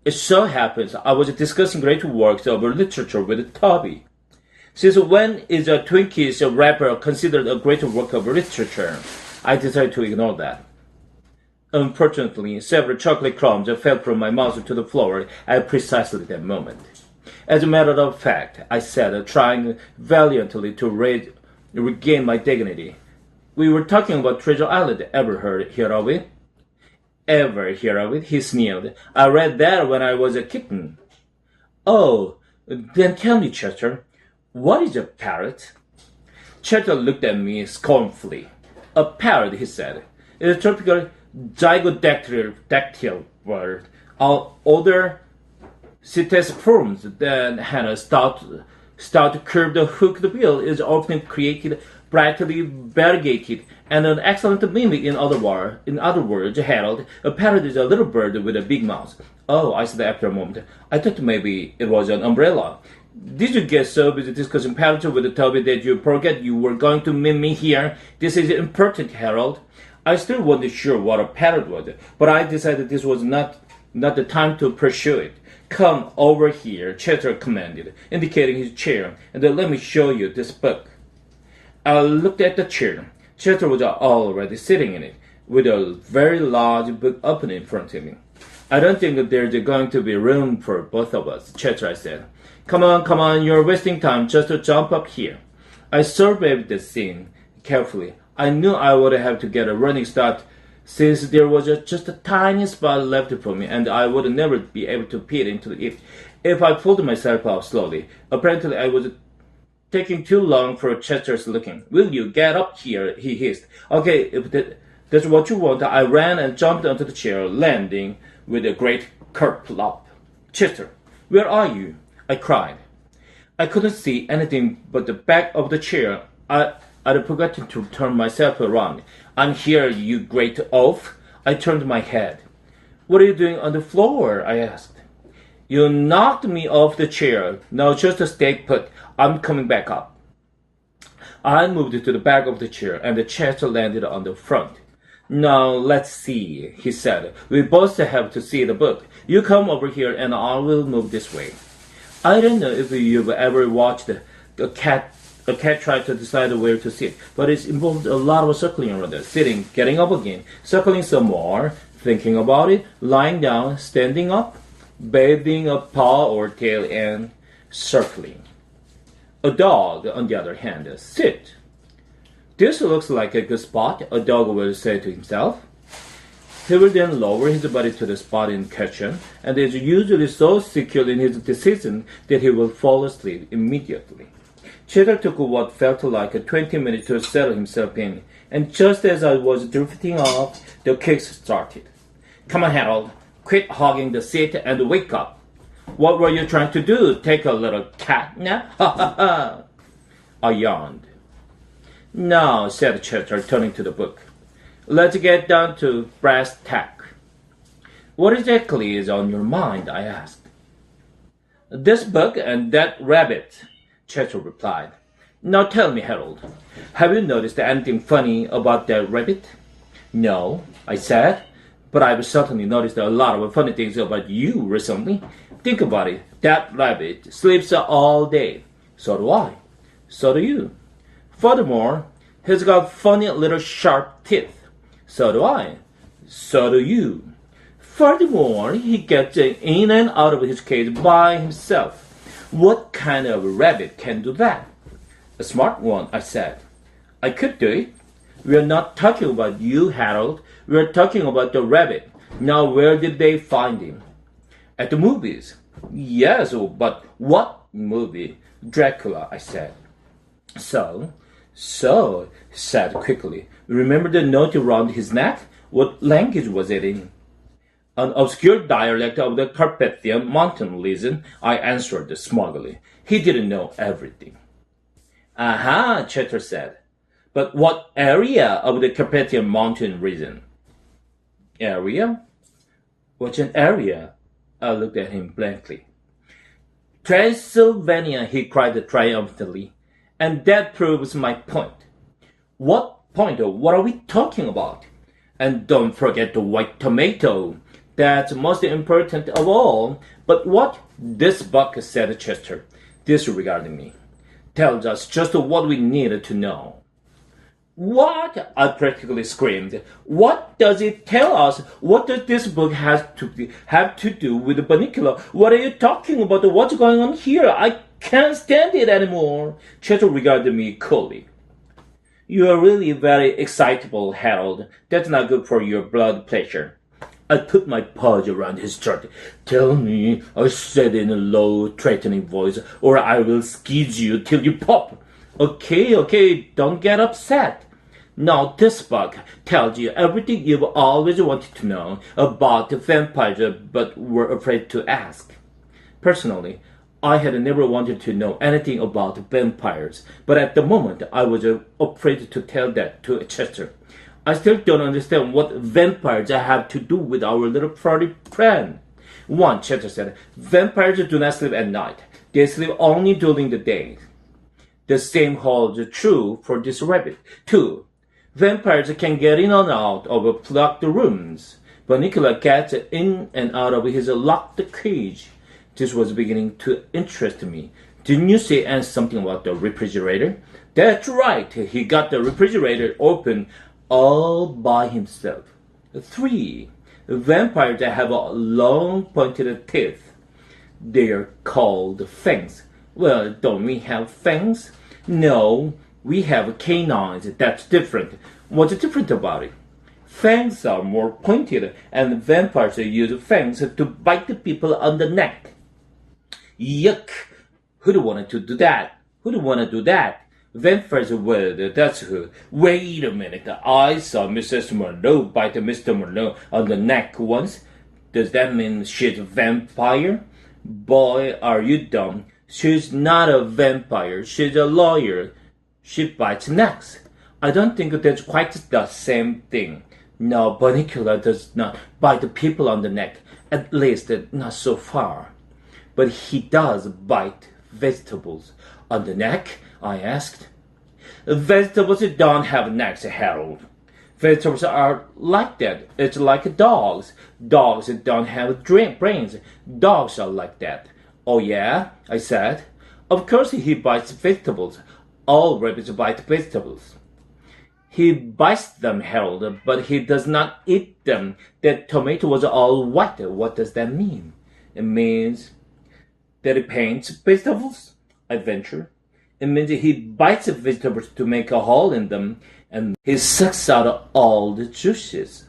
It so happens I was discussing great works of literature with Toby. Since when is a Twinkies wrapper considered a great work of literature? I decided to ignore that. Unfortunately, several chocolate crumbs fell from my mouth to the floor at precisely that moment. As a matter of fact, I said, trying valiantly to regain my dignity. We were talking about Treasure Island. Ever hear of it? Ever hear of it? He sneered. I read that when I was a kitten. Oh, then tell me, Chester, what is a parrot? Chester looked at me scornfully. A parrot, he said. It's a tropical dactyl bird. Older ctesiforms that had a stout curved hooked bill is often created brightly variegated and an excellent mimic in other words, Harold, a parrot is a little bird with a big mouth. Oh, I said after a moment. I thought maybe it was an umbrella. Did you get so busy discussing parrots with Toby that you forget you were going to meet me here? This is important, Harold. I still wasn't sure what a parrot was, but I decided this was not the time to pursue it. Come over here, Chester commanded, indicating his chair, and then let me show you this book. I looked at the chair. Chester was already sitting in it, with a very large book open in front of him. I don't think that there's going to be room for both of us, Chester said. Come on, you're wasting time just to jump up here. I surveyed the scene carefully. I knew I would have to get a running start since there was just a tiny spot left for me and I would never be able to fit into it if I pulled myself up slowly. Apparently I was taking too long for Chester's looking. Will you get up here? He hissed. Okay, if that's what you want. I ran and jumped onto the chair, landing with a great kerplop. Chester, where are you? I cried. I couldn't see anything but the back of the chair. I'd forgotten to turn myself around. I'm here, you great oaf. I turned my head. What are you doing on the floor? I asked. You knocked me off the chair. Now just stay put. I'm coming back up. I moved to the back of the chair and the chest landed on the front. Now let's see, he said. We both have to see the book. You come over here and I will move this way. I don't know if you've ever watched a cat try to decide where to sit, but it involved a lot of circling around it, sitting, getting up again, circling some more, thinking about it, lying down, standing up, bathing a paw or tail, and circling. A dog, on the other hand, sit. This looks like a good spot, a dog will say to himself. He will then lower his body to the spot in question, and is usually so secure in his decision that he will fall asleep immediately. Cheddar took what felt like 20 minutes to settle himself in, and just as I was drifting off, the kicks started. Come on, Harold, quit hogging the seat and wake up. What were you trying to do? Take a little cat nap? Ha ha ha! I yawned. Now, said Cheddar, turning to the book. Let's get down to brass tack. What exactly is on your mind? I asked. This book and that rabbit, Cheddar replied. Now tell me, Harold, have you noticed anything funny about that rabbit? No, I said, but I've certainly noticed a lot of funny things about you recently. Think about it. That rabbit sleeps all day. So do I. So do you. Furthermore, he's got funny little sharp teeth. So do I. So do you. Furthermore, he gets in and out of his cage by himself. What kind of rabbit can do that? A smart one, I said. I could do it. We're not talking about you, Harold. We're talking about the rabbit. Now, where did they find him? At the movies. Yes, but what movie? Dracula, I said. So, he said quickly. Remember the note around his neck? What language was it in? An obscure dialect of the Carpathian mountain region, I answered smugly. He didn't know everything. Aha, Cheddar said. But what area of the Carpathian mountain region? Area? What's an area? I looked at him blankly. Transylvania, he cried triumphantly. And that proves my point. What point? What are we talking about? And don't forget the white tomato. That's most important of all. But what? This book, said Chester, disregarding me, tells us just what we needed to know. What? I practically screamed. What does it tell us? What does this book have to do with Bunnicula? What are you talking about? What's going on here? I can't stand it anymore. Chester regarded me coolly. You are really very excitable, Harold. That's not good for your blood pressure. I put my paws around his throat. Tell me, I said in a low, threatening voice, or I will squeeze you till you pop. Okay, don't get upset. Now this book tells you everything you've always wanted to know about the vampires but were afraid to ask. Personally, I had never wanted to know anything about vampires, but at the moment I was afraid to tell that to Chester. I still don't understand what vampires have to do with our little furry friend. One, Chester said, vampires do not sleep at night. They sleep only during the day. The same holds true for this rabbit. Two, vampires can get in and out of locked rooms. Bunnicula gets in and out of his locked cage. This was beginning to interest me. Didn't you say something about the refrigerator? That's right. He got the refrigerator open all by himself. 3. Vampires have long pointed teeth. They are called fangs. Well, don't we have fangs? No, we have canines. That's different. What's different about it? Fangs are more pointed, and vampires use fangs to bite the people on the neck. Yuck! Who'd want to do that? Who'd want to do that? Vampires would, that's who. Wait a minute, I saw Mrs. Monroe bite Mr. Monroe on the neck once. Does that mean she's a vampire? Boy, are you dumb. She's not a vampire, she's a lawyer. She bites necks. I don't think that's quite the same thing. No, Bunnicula does not bite people on the neck, at least not so far. But he does bite vegetables. On the neck? I asked. Vegetables don't have necks, Harold. Vegetables are like that. It's like dogs. Dogs don't have brains. Dogs are like that. Oh yeah? I said. Of course he bites vegetables. All rabbits bite vegetables. He bites them, Harold, but he does not eat them. That tomato was all white. What does that mean? It means that he paints vegetables, I venture. It means he bites the vegetables to make a hole in them, and he sucks out all the juices.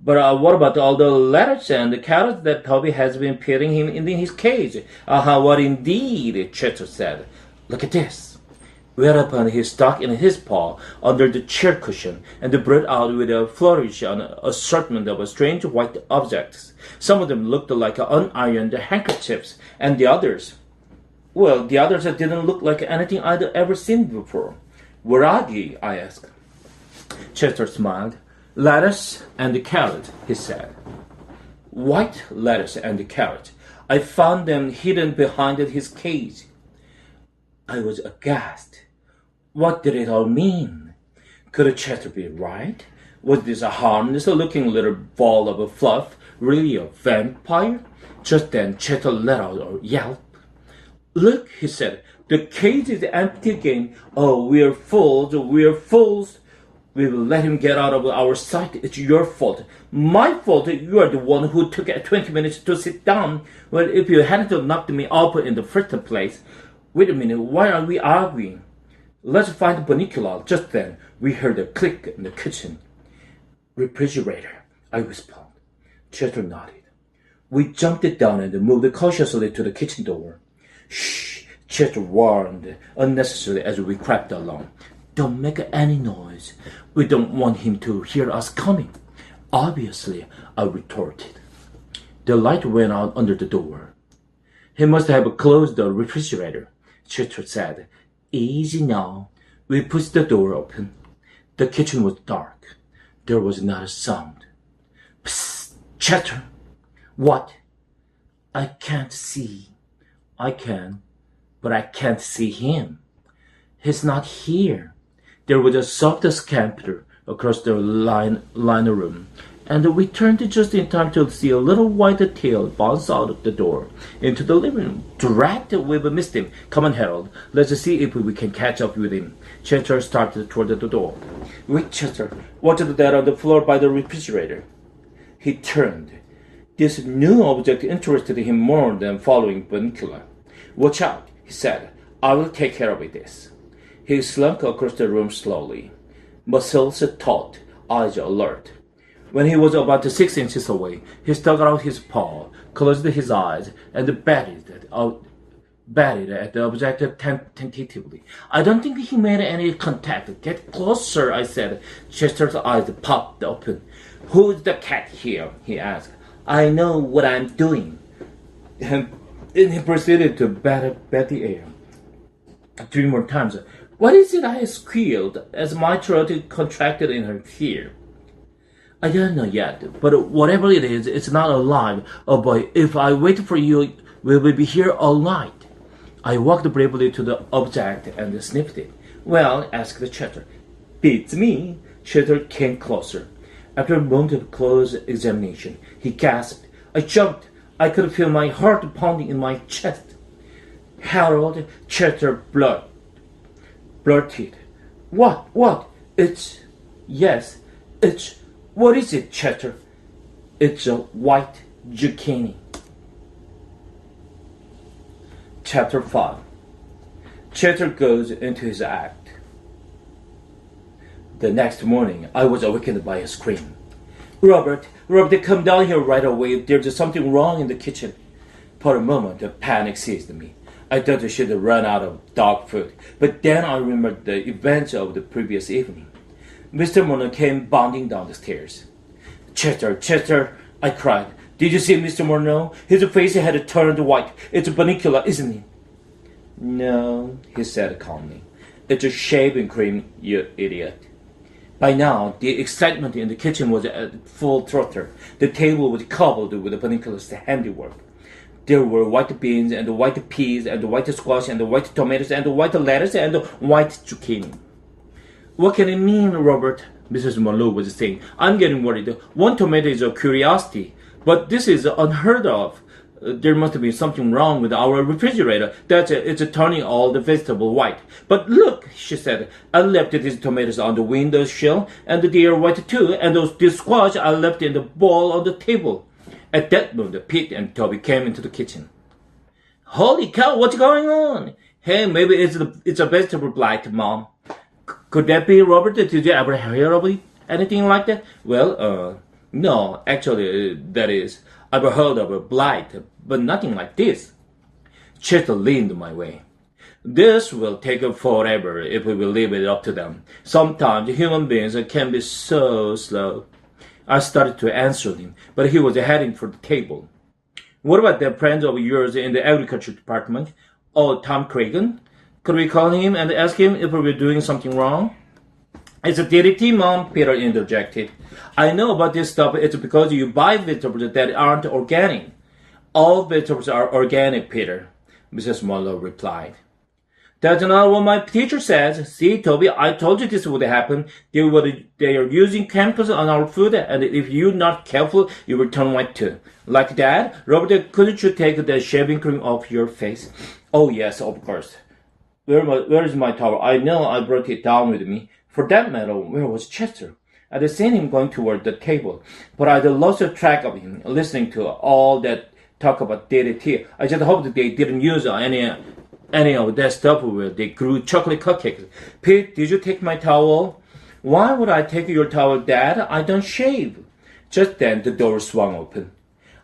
But what about all the lettuce and the carrots that Toby has been feeding him in his cage? What indeed, Chester said. Look at this. Whereupon he stuck in his paw under the chair cushion and brought out with a flourish an assortment of strange white objects. Some of them looked like unironed handkerchiefs, and the others didn't look like anything I'd ever seen before. What are they? I asked. Chester smiled. Lettuce and carrot, he said. White lettuce and carrot. I found them hidden behind his cage. I was aghast. What did it all mean? Could Chester be right? Was this a harmless-looking little ball of fluff really a vampire? Just then Chester let out a yelp. Look, he said, the cage is empty again. Oh, we're fools. We will let him get out of our sight. It's your fault. My fault? You are the one who took 20 minutes to sit down. Well, if you hadn't knocked me up in the first place. Wait a minute, why are we arguing? Let's find Bunnicula. Just then, we heard a click in the kitchen. Refrigerator, I whispered. Chester nodded. We jumped it down and moved cautiously to the kitchen door. Shh, Chester warned unnecessarily as we crept along. Don't make any noise. We don't want him to hear us coming. Obviously, I retorted. The light went out under the door. He must have closed the refrigerator, Chester said. Easy now. We pushed the door open. The kitchen was dark. There was not a sound. Psst, Chester. What? I can't see. I can, but I can't see him. He's not here. There was a soft scamper across the liner room, and we turned just in time to see a little white tail bounce out of the door into the living room. Drat, we've missed him. Come on, Harold. Let's see if we can catch up with him. Chester started toward the door. Wait, Chester. What's that on the floor by the refrigerator? He turned. This new object interested him more than following Bunnicula. Watch out, he said. I will take care of this. He slunk across the room slowly, muscles taut, eyes alert. When he was about 6 inches away, he stuck out his paw, closed his eyes, and batted batted at the object tentatively. I don't think he made any contact. Get closer, I said. Chester's eyes popped open. Who's the cat here? He asked. I know what I'm doing. And he proceeded to bat the air 3 more times. What is it? I squealed as my throat contracted in her fear. I don't know yet, but whatever it is, it's not alive. Oh boy, if I wait for you, will we be here all night? I walked bravely to the object and sniffed it. Well, asked Chester. Beats me. Chester came closer. After a moment of close examination, he gasped. I jumped. I could feel my heart pounding in my chest. Harold, Chester blurted. What? Yes, what is it, Chester? It's a white zucchini. Chapter 5. Chester goes into his act. The next morning, I was awakened by a scream. Robert, come down here right away. There's something wrong in the kitchen. For a moment, a panic seized me. I thought I should have run out of dog food, but then I remembered the events of the previous evening. Mr. Monroe came bounding down the stairs. Chester, I cried. Did you see Mr. Monroe? His face had turned white. It's Bunnicula, isn't it? No, he said calmly. It's a shaving cream, you idiot. By now, the excitement in the kitchen was at full throttle. The table was covered with Bunnicula's handiwork. There were white beans and white peas and white squash and white tomatoes and white lettuce and white zucchini. What can it mean, Robert? Mrs. Monroe was saying. I'm getting worried. One tomato is a curiosity, but this is unheard of. There must be something wrong with our refrigerator. It's turning all the vegetable white. But look, she said, I left these tomatoes on the window sill, and they are white too, and this squash I left in the bowl on the table. At that moment, Pete and Toby came into the kitchen. Holy cow, what's going on? Hey, maybe it's a vegetable blight, Mom. Could that be, Robert? Did you ever hear of anything like that? Well, no, actually, that is. I've heard of a blight, but nothing like this. Chester leaned my way. This will take forever if we will leave it up to them. Sometimes human beings can be so slow. I started to answer him, but he was heading for the table. What about that friend of yours in the agriculture department? Oh, Tom Cragen? Could we call him and ask him if we were doing something wrong? It's a DDT, Mom, Peter interjected. I know about this stuff. It's because you buy vegetables that aren't organic. All vegetables are organic, Peter, Mrs. Monroe replied. That's not what my teacher says. See, Toby, I told you this would happen. They are using chemicals on our food, and if you're not careful, you will turn white too. Like that? Robert, couldn't you take the shaving cream off your face? Oh, yes, of course. Where is my towel? I know I brought it down with me. For that matter, where was Chester? I'd seen him going toward the table, but I'd lost track of him, listening to all that talk about DDT. I just hoped that they didn't use any of that stuff where they grew chocolate cupcakes. Pete, did you take my towel? Why would I take your towel, Dad? I don't shave. Just then the door swung open.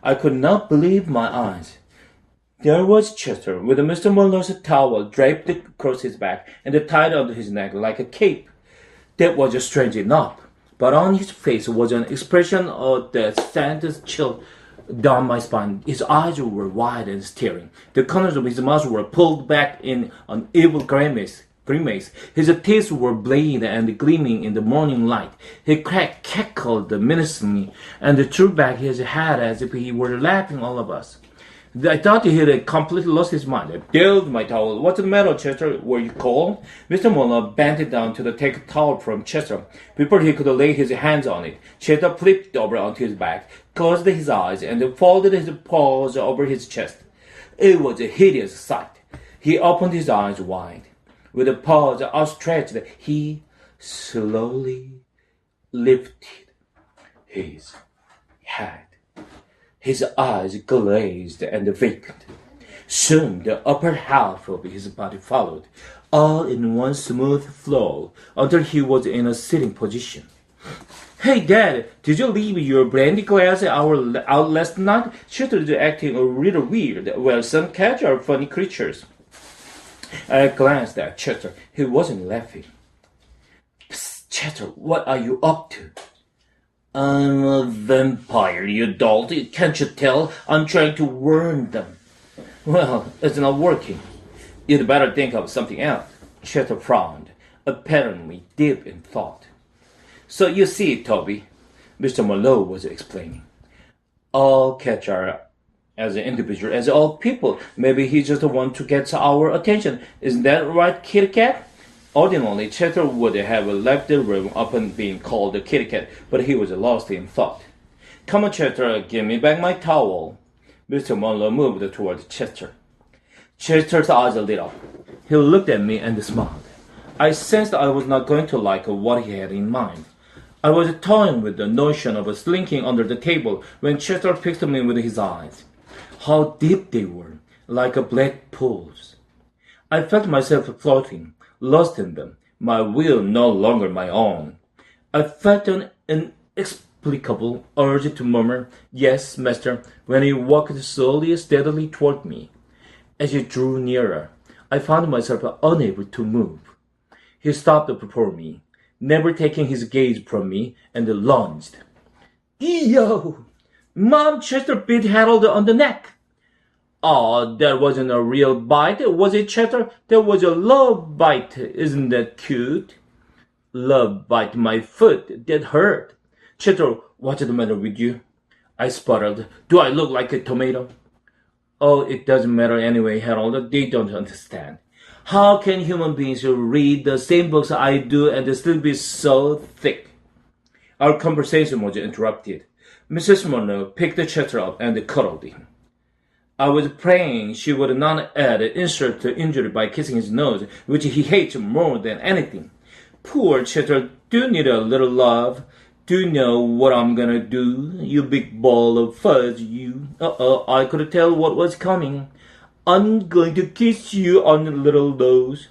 I could not believe my eyes. There was Chester with Mr. Monroe's towel draped across his back and tied onto his neck like a cape. That was strange enough, but on his face was an expression that sent chill down my spine. His eyes were wide and staring. The corners of his mouth were pulled back in an evil grimace. His teeth were black and gleaming in the morning light. He cackled menacingly and threw back his head as if he were laughing all of us. I thought he had completely lost his mind. I peeled my towel. What's the matter, Chester? Were you cold? Mr. Monroe bent down to take a towel from Chester. Before he could lay his hands on it, Chester flipped over onto his back, closed his eyes, and folded his paws over his chest. It was a hideous sight. He opened his eyes wide. With the paws outstretched, he slowly lifted his head. His eyes glazed and vacant. Soon the upper half of his body followed, all in one smooth flow, until he was in a sitting position. Hey, Dad, did you leave your brandy glass out last night? Chester is acting a little weird. Well, some cats are funny creatures. I glanced at Chester. He wasn't laughing. Psst, Chester, what are you up to? I'm a vampire, you dolt. Can't you tell? I'm trying to warn them. Well, it's not working. You'd better think of something else. Chester frowned, apparently deep in thought. So you see, Toby, Mr. Marlowe was explaining. All cats are as an individual as all people. Maybe he just wants to get our attention. Isn't that right, kitty cat? Ordinarily, Chester would have left the room upon being called a kitty cat, but he was lost in thought. Come on, Chester, give me back my towel. Mr. Marlowe moved toward Chester. Chester's eyes lit up. He looked at me and smiled. I sensed I was not going to like what he had in mind. I was toying with the notion of slinking under the table when Chester fixed me with his eyes. How deep they were, like black pools. I felt myself floating, lost in them, my will no longer my own. I felt an inexplicable urge to murmur, "Yes, master," when he walked slowly, steadily toward me. As he drew nearer, I found myself unable to move. He stopped before me, never taking his gaze from me, and lunged. "Yo! Mom, Chester bit Harold on the neck." "Oh, that wasn't a real bite, was it, Chester? That was a love bite. Isn't that cute?" "Love bite my foot. That hurt." "Chester, what's the matter with you?" I sputtered. "Do I look like a tomato?" "Oh, it doesn't matter anyway, Harold. They don't understand. How can human beings read the same books I do and still be so thick?" Our conversation was interrupted. Mrs. Monroe picked Chester up and cuddled him. I was praying she would not add insult to injury by kissing his nose, which he hates more than anything. "Poor Chester, do you need a little love? Do you know what I'm gonna do? You big ball of fuzz, you." I could tell what was coming. "I'm going to kiss you on the little nose."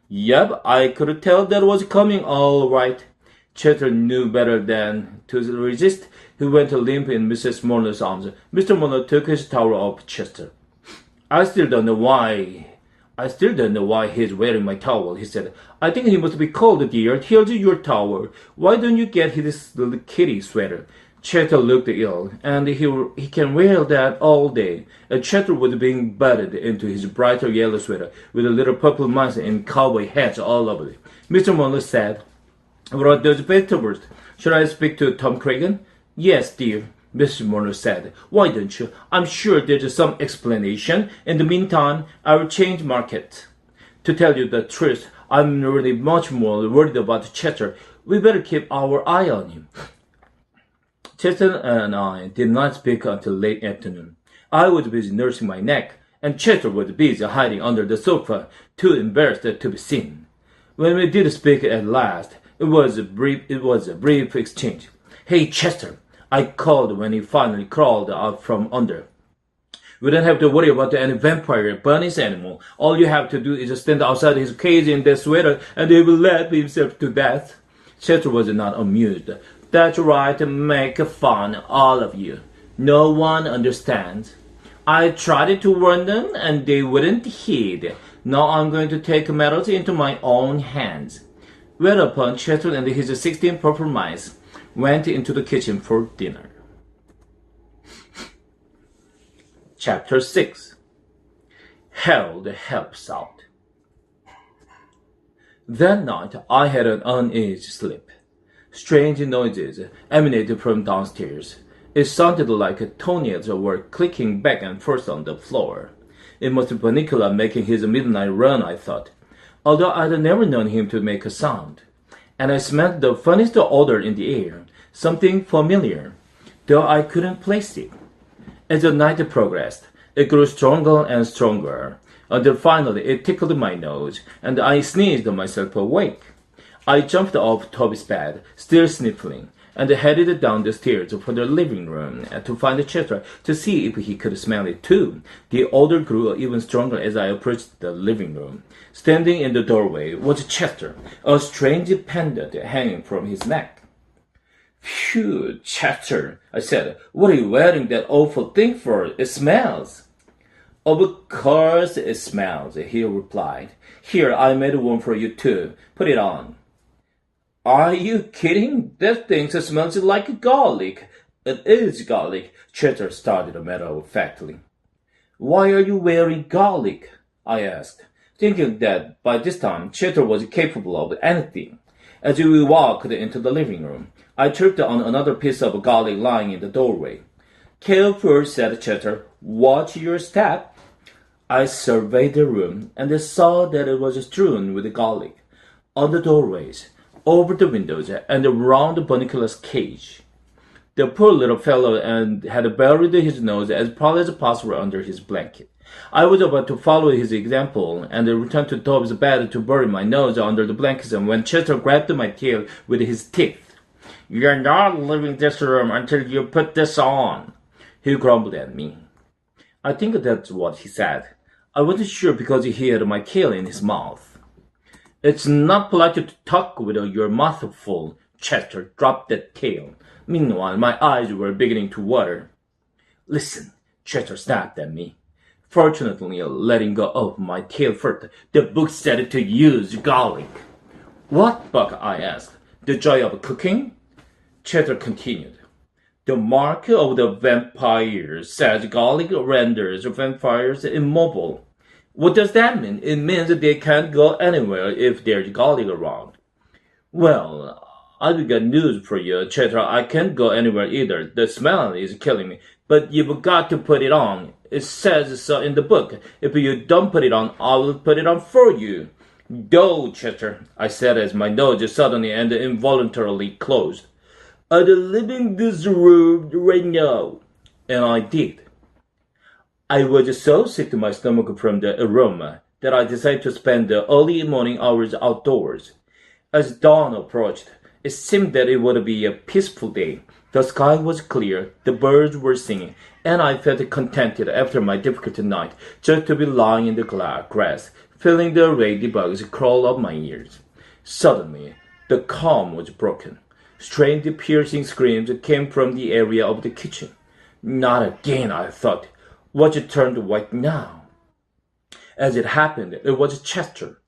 Yep, I could tell that was coming all right. Chester knew better than to resist. He went limp in Mrs. Monroe's arms. Mr. Monroe took his towel off Chester. I still don't know why he's wearing my towel," he said. "I think he must be cold, dear. Here's your towel. Why don't you get his little kitty sweater?" Chester looked ill, and he can wear that all day. And Chester was being butted into his brighter yellow sweater with a little purple mice and cowboy hats all over it. Mr. Monroe said, "What are those vegetables? Should I speak to Tom Cragen?" "Yes, dear," Mrs. Monroe said. "Why don't you? I'm sure there's some explanation. In the meantime, I will change market. To tell you the truth, I'm really much more worried about Chester. We better keep our eye on him." Chester and I did not speak until late afternoon. I was busy nursing my neck, and Chester was busy hiding under the sofa, too embarrassed to be seen. When we did speak at last, it was a brief exchange. "Hey, Chester," I called when he finally crawled out from under. "We don't have to worry about any vampire bunnies anymore. All you have to do is stand outside his cage in that sweater, and he will laugh himself to death." Chester was not amused. "That's right, make fun, all of you. No one understands. I tried to warn them, and they wouldn't heed. Now I'm going to take matters into my own hands." Whereupon Chester and his 16 purple mice went into the kitchen for dinner. Chapter 6. Harold Helps Out. That night I had an uneasy sleep. Strange noises emanated from downstairs. It sounded like toenails were clicking back and forth on the floor. It must be Bunnicula making his midnight run, I thought, although I'd never known him to make a sound. And I smelled the funniest odor in the air, something familiar, though I couldn't place it. As the night progressed, it grew stronger and stronger, until finally it tickled my nose, and I sneezed myself awake. I jumped off Toby's bed, still sniffling, and headed down the stairs for the living room to find Chester to see if he could smell it too. The odor grew even stronger as I approached the living room. Standing in the doorway was Chester, a strange pendant hanging from his neck. "Phew, Chester," I said. "What are you wearing that awful thing for? It smells." Of course it smells, he replied. Here, I made one for you too. Put it on. Are you kidding? That thing smells like garlic. It is garlic, Cheddar started matter-of-factly. Why are you wearing garlic? I asked, thinking that by this time Cheddar was capable of anything. As we walked into the living room, I tripped on another piece of garlic lying in the doorway. Careful, said Cheddar. Watch your step. I surveyed the room and saw that it was strewn with garlic, on the doorways, over the windows, and around Bunnicula's cage. The poor little fellow had buried his nose as far as possible under his blanket. I was about to follow his example and return to Toby's bed to bury my nose under the blankets when Chester grabbed my tail with his teeth. You're not leaving this room until you put this on, he grumbled at me. I think that's what he said. I wasn't sure because he had my tail in his mouth. It's not polite to talk with your mouth full, Chester dropped that tail. Meanwhile, my eyes were beginning to water. Listen, Chester snapped at me. Fortunately, letting go of my tail first, the book said to use garlic. What book? I asked. The Joy of Cooking? Chester continued. The mark of the vampire says garlic renders vampires immobile. What does that mean? It means they can't go anywhere if there's garlic around. Well, I've got news for you, Chester. I can't go anywhere either. The smell is killing me. But you've got to put it on. It says so in the book. If you don't put it on, I will put it on for you. Go, Chester, I said as my nose suddenly and involuntarily closed. I'm leaving this room right now. And I did. I was so sick to my stomach from the aroma that I decided to spend the early morning hours outdoors. As dawn approached, it seemed that it would be a peaceful day. The sky was clear, the birds were singing, and I felt contented after my difficult night just to be lying in the grass, feeling the ladybugs crawl up my ears. Suddenly, the calm was broken. Strange piercing screams came from the area of the kitchen. Not again, I thought. Watch it turned white now. As it happened, it was Chester.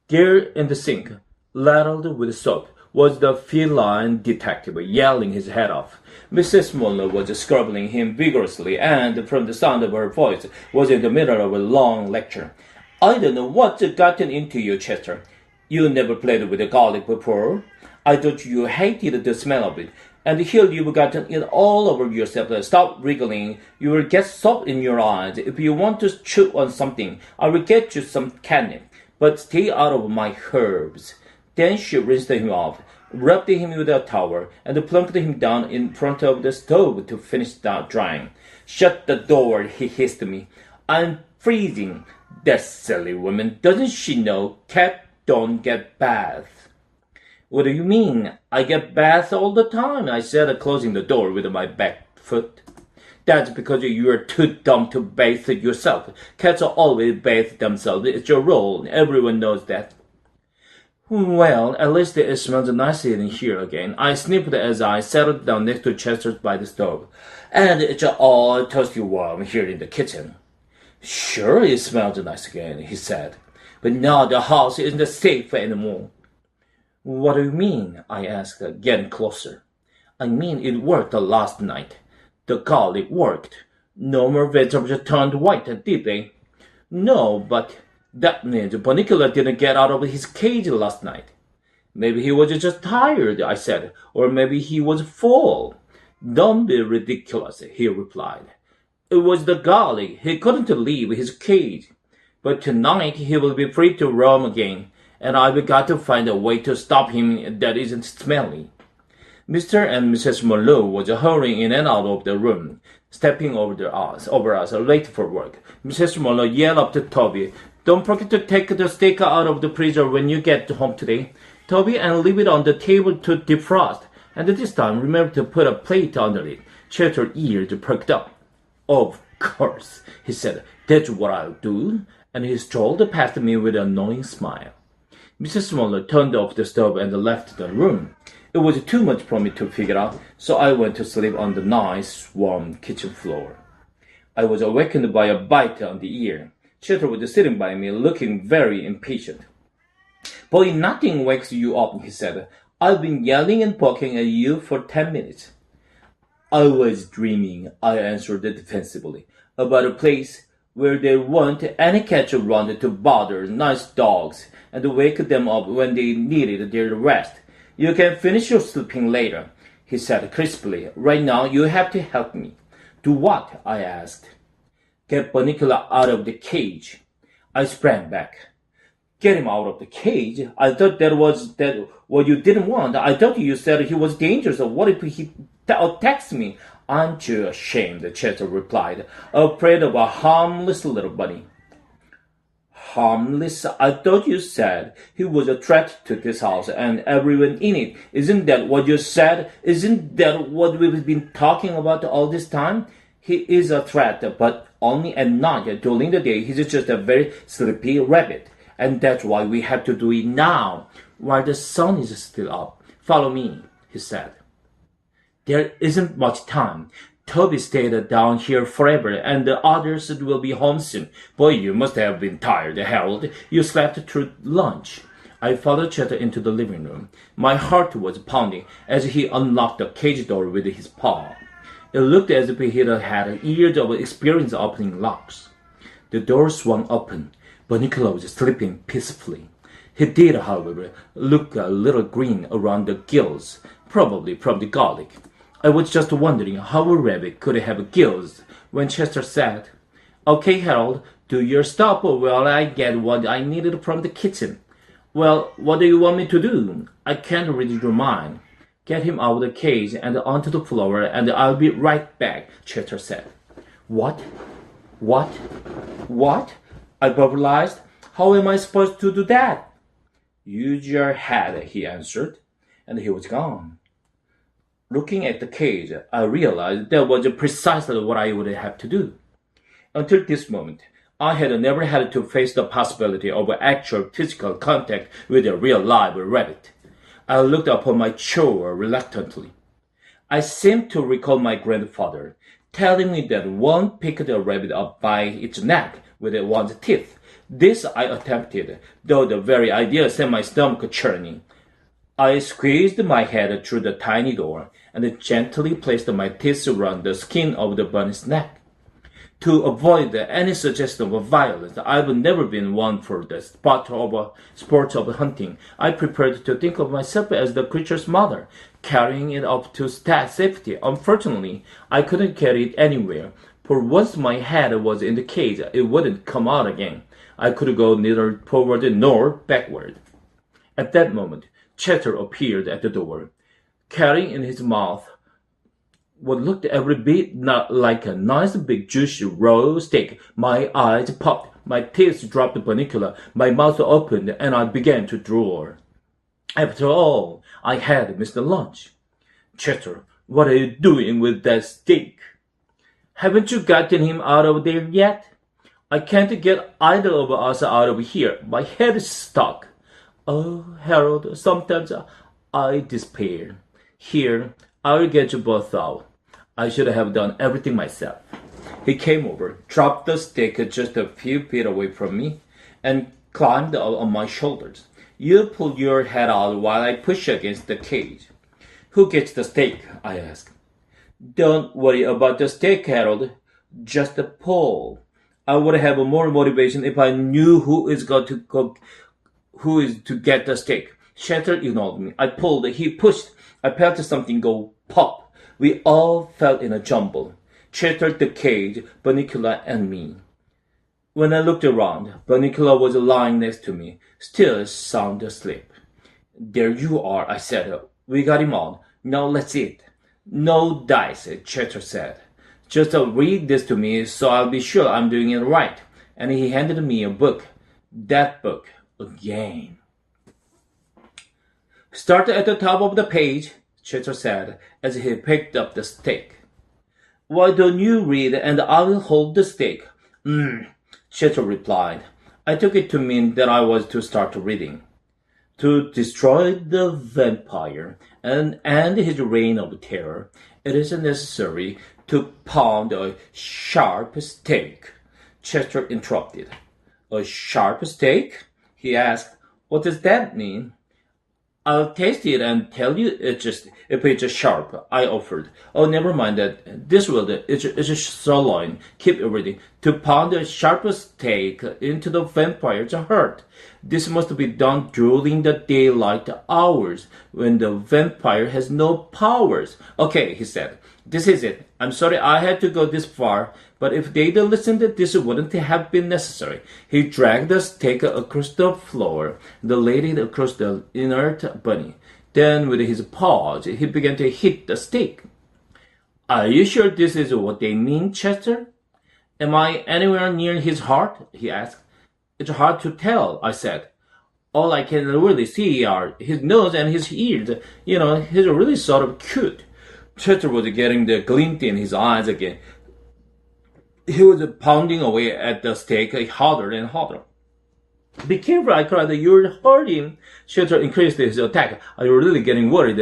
There in the sink, ladled with soap, was the feline detective yelling his head off. Mrs. Muller was scrubbing him vigorously, and from the sound of her voice was in the middle of a long lecture. I don't know what's gotten into you, Chester. You never played with the garlic before. I thought you hated the smell of it, and here you've gotten it all over yourself. Stop wriggling. You will get soap in your eyes. If you want to chew on something, I will get you some catnip, but stay out of my herbs. Then she rinsed him off, rubbed him with a towel, and plunked him down in front of the stove to finish drying. Shut the door, he hissed at me. I'm freezing. That silly woman, doesn't she know cats don't get baths? What do you mean? I get baths all the time, I said, closing the door with my back foot. That's because you're too dumb to bathe yourself. Cats always bathe themselves. It's your role. Everyone knows that. Well, at least it smells nice in here again. I sniffed as I settled down next to Chester's by the stove. And it's all toasty warm here in the kitchen. Sure, it smells nice again, he said. But now the house isn't safe anymore. What do you mean? I asked, getting closer. I mean it worked last night. The garlic worked. No more vegetables turned white, did they? No, but that means Bunnicula didn't get out of his cage last night. Maybe he was just tired, I said, or maybe he was full. Don't be ridiculous, he replied. It was the garlic. He couldn't leave his cage. But tonight he will be free to roam again, and I've got to find a way to stop him that isn't smelly. Mr. and Mrs. Monroe was hurrying in and out of the room, stepping over us, late for work. Mrs. Monroe yelled up to Toby, Don't forget to take the steak out of the freezer when you get home today, Toby, and leave it on the table to defrost. And this time, remember to put a plate under it. Chetter's ears perked up. Of course, he said. That's what I'll do. And he strolled past me with an annoying smile. Mrs. Muller turned off the stove and left the room. It was too much for me to figure out, so I went to sleep on the nice, warm kitchen floor. I was awakened by a bite on the ear. Chetter was sitting by me, looking very impatient. Boy, nothing wakes you up, he said. I've been yelling and poking at you for 10 minutes. I was dreaming, I answered defensively, about a place where there weren't any cats around to bother nice dogs and to wake them up when they needed their rest. You can finish your sleeping later, he said crisply. Right now, you have to help me. Do what? I asked. Get Bunnicula out of the cage. I sprang back. Get him out of the cage? I thought that what you didn't want. I thought you said he was dangerous. What if he attacks me? Aren't you ashamed? Chetter replied. Afraid of a harmless little bunny. Harmless? I thought you said he was a threat to this house and everyone in it. Isn't that what you said? Isn't that what we've been talking about all this time? He is a threat, but only at night. During the day, he's just a very sleepy rabbit. And that's why we have to do it now, while the sun is still up. Follow me, he said. There isn't much time. Toby stayed down here forever, and the others will be home soon. Boy, you must have been tired, Harold. You slept through lunch. I followed Chetter into the living room. My heart was pounding as he unlocked the cage door with his paw. It looked as if he had years of experience opening locks. The door swung open. Bunnicula was sleeping peacefully. He did, however, look a little green around the gills, probably from the garlic. I was just wondering how a rabbit could have gills when Chester said, Okay, Harold, do your stuff while I get what I needed from the kitchen. Well, what do you want me to do? I can't read your mind. Get him out of the cage and onto the floor, and I'll be right back, Chester said. What? I verbalized. How am I supposed to do that? Use your head, he answered, and he was gone. Looking at the cage, I realized that was precisely what I would have to do. Until this moment, I had never had to face the possibility of actual physical contact with a real live rabbit. I looked upon my chore reluctantly. I seemed to recall my grandfather telling me that one picked a rabbit up by its neck with one's teeth. This I attempted, though the very idea sent my stomach churning. I squeezed my head through the tiny door and gently placed my teeth around the skin of the bunny's neck. To avoid any suggestion of violence, I've never been one for the sport of hunting. I prepared to think of myself as the creature's mother, carrying it up to safety. Unfortunately, I couldn't carry it anywhere, for once my head was in the cage, it wouldn't come out again. I could go neither forward nor backward. At that moment, Chetter appeared at the door, carrying in his mouth what looked every bit not like a nice big juicy raw steak. My eyes popped, my teeth dropped Bunnicula, my mouth opened, and I began to drool. After all, I had missed lunch. Chetter, what are you doing with that steak? Haven't you gotten him out of there yet? I can't get either of us out of here. My head is stuck. Oh, Harold, sometimes I despair. Here, I'll get you both out. I should have done everything myself. He came over, dropped the stick just a few feet away from me, and climbed up on my shoulders. You pull your head out while I push against the cage. Who gets the steak? I asked. Don't worry about the steak, Harold. Just pull. I would have more motivation if I knew who is to get the steak. Chetter ignored me. I pulled, he pushed. I felt something go pop. We all fell in a jumble. Chetter, the cage, Bunnicula, and me. When I looked around, Bunnicula was lying next to me, still sound asleep. There you are, I said. We got him out. Now let's eat. No dice, Chetter said. Just read this to me so I'll be sure I'm doing it right. And he handed me a book. That book again. Start at the top of the page, Chetter said as he picked up the steak. Why don't you read and I will hold the steak? Chetter replied. I took it to mean that I was to start reading. To destroy the vampire and end his reign of terror, it is necessary to pound a sharp steak. Chester interrupted. A sharp steak? He asked. What does that mean? I'll taste it and tell you if it's sharp, I offered. Oh, never mind that. This will do. It's a sirloin. Keep it ready. To pound a sharp steak into the vampire's heart. This must be done during the daylight hours, when the vampire has no powers. Okay, he said. This is it. I'm sorry I had to go this far, but if they'd listened, this wouldn't have been necessary. He dragged the steak across the floor, laid it across the inert bunny. Then, with his paws, he began to hit the steak. Are you sure this is what they mean, Chester? Am I anywhere near his heart? He asked. It's hard to tell, I said. All I can really see are his nose and his ears. You know, he's really sort of cute. Chester was getting the glint in his eyes again. He was pounding away at the steak harder and harder. Be careful, I cried. You'll hurt him. Chester increased his attack. I was really getting worried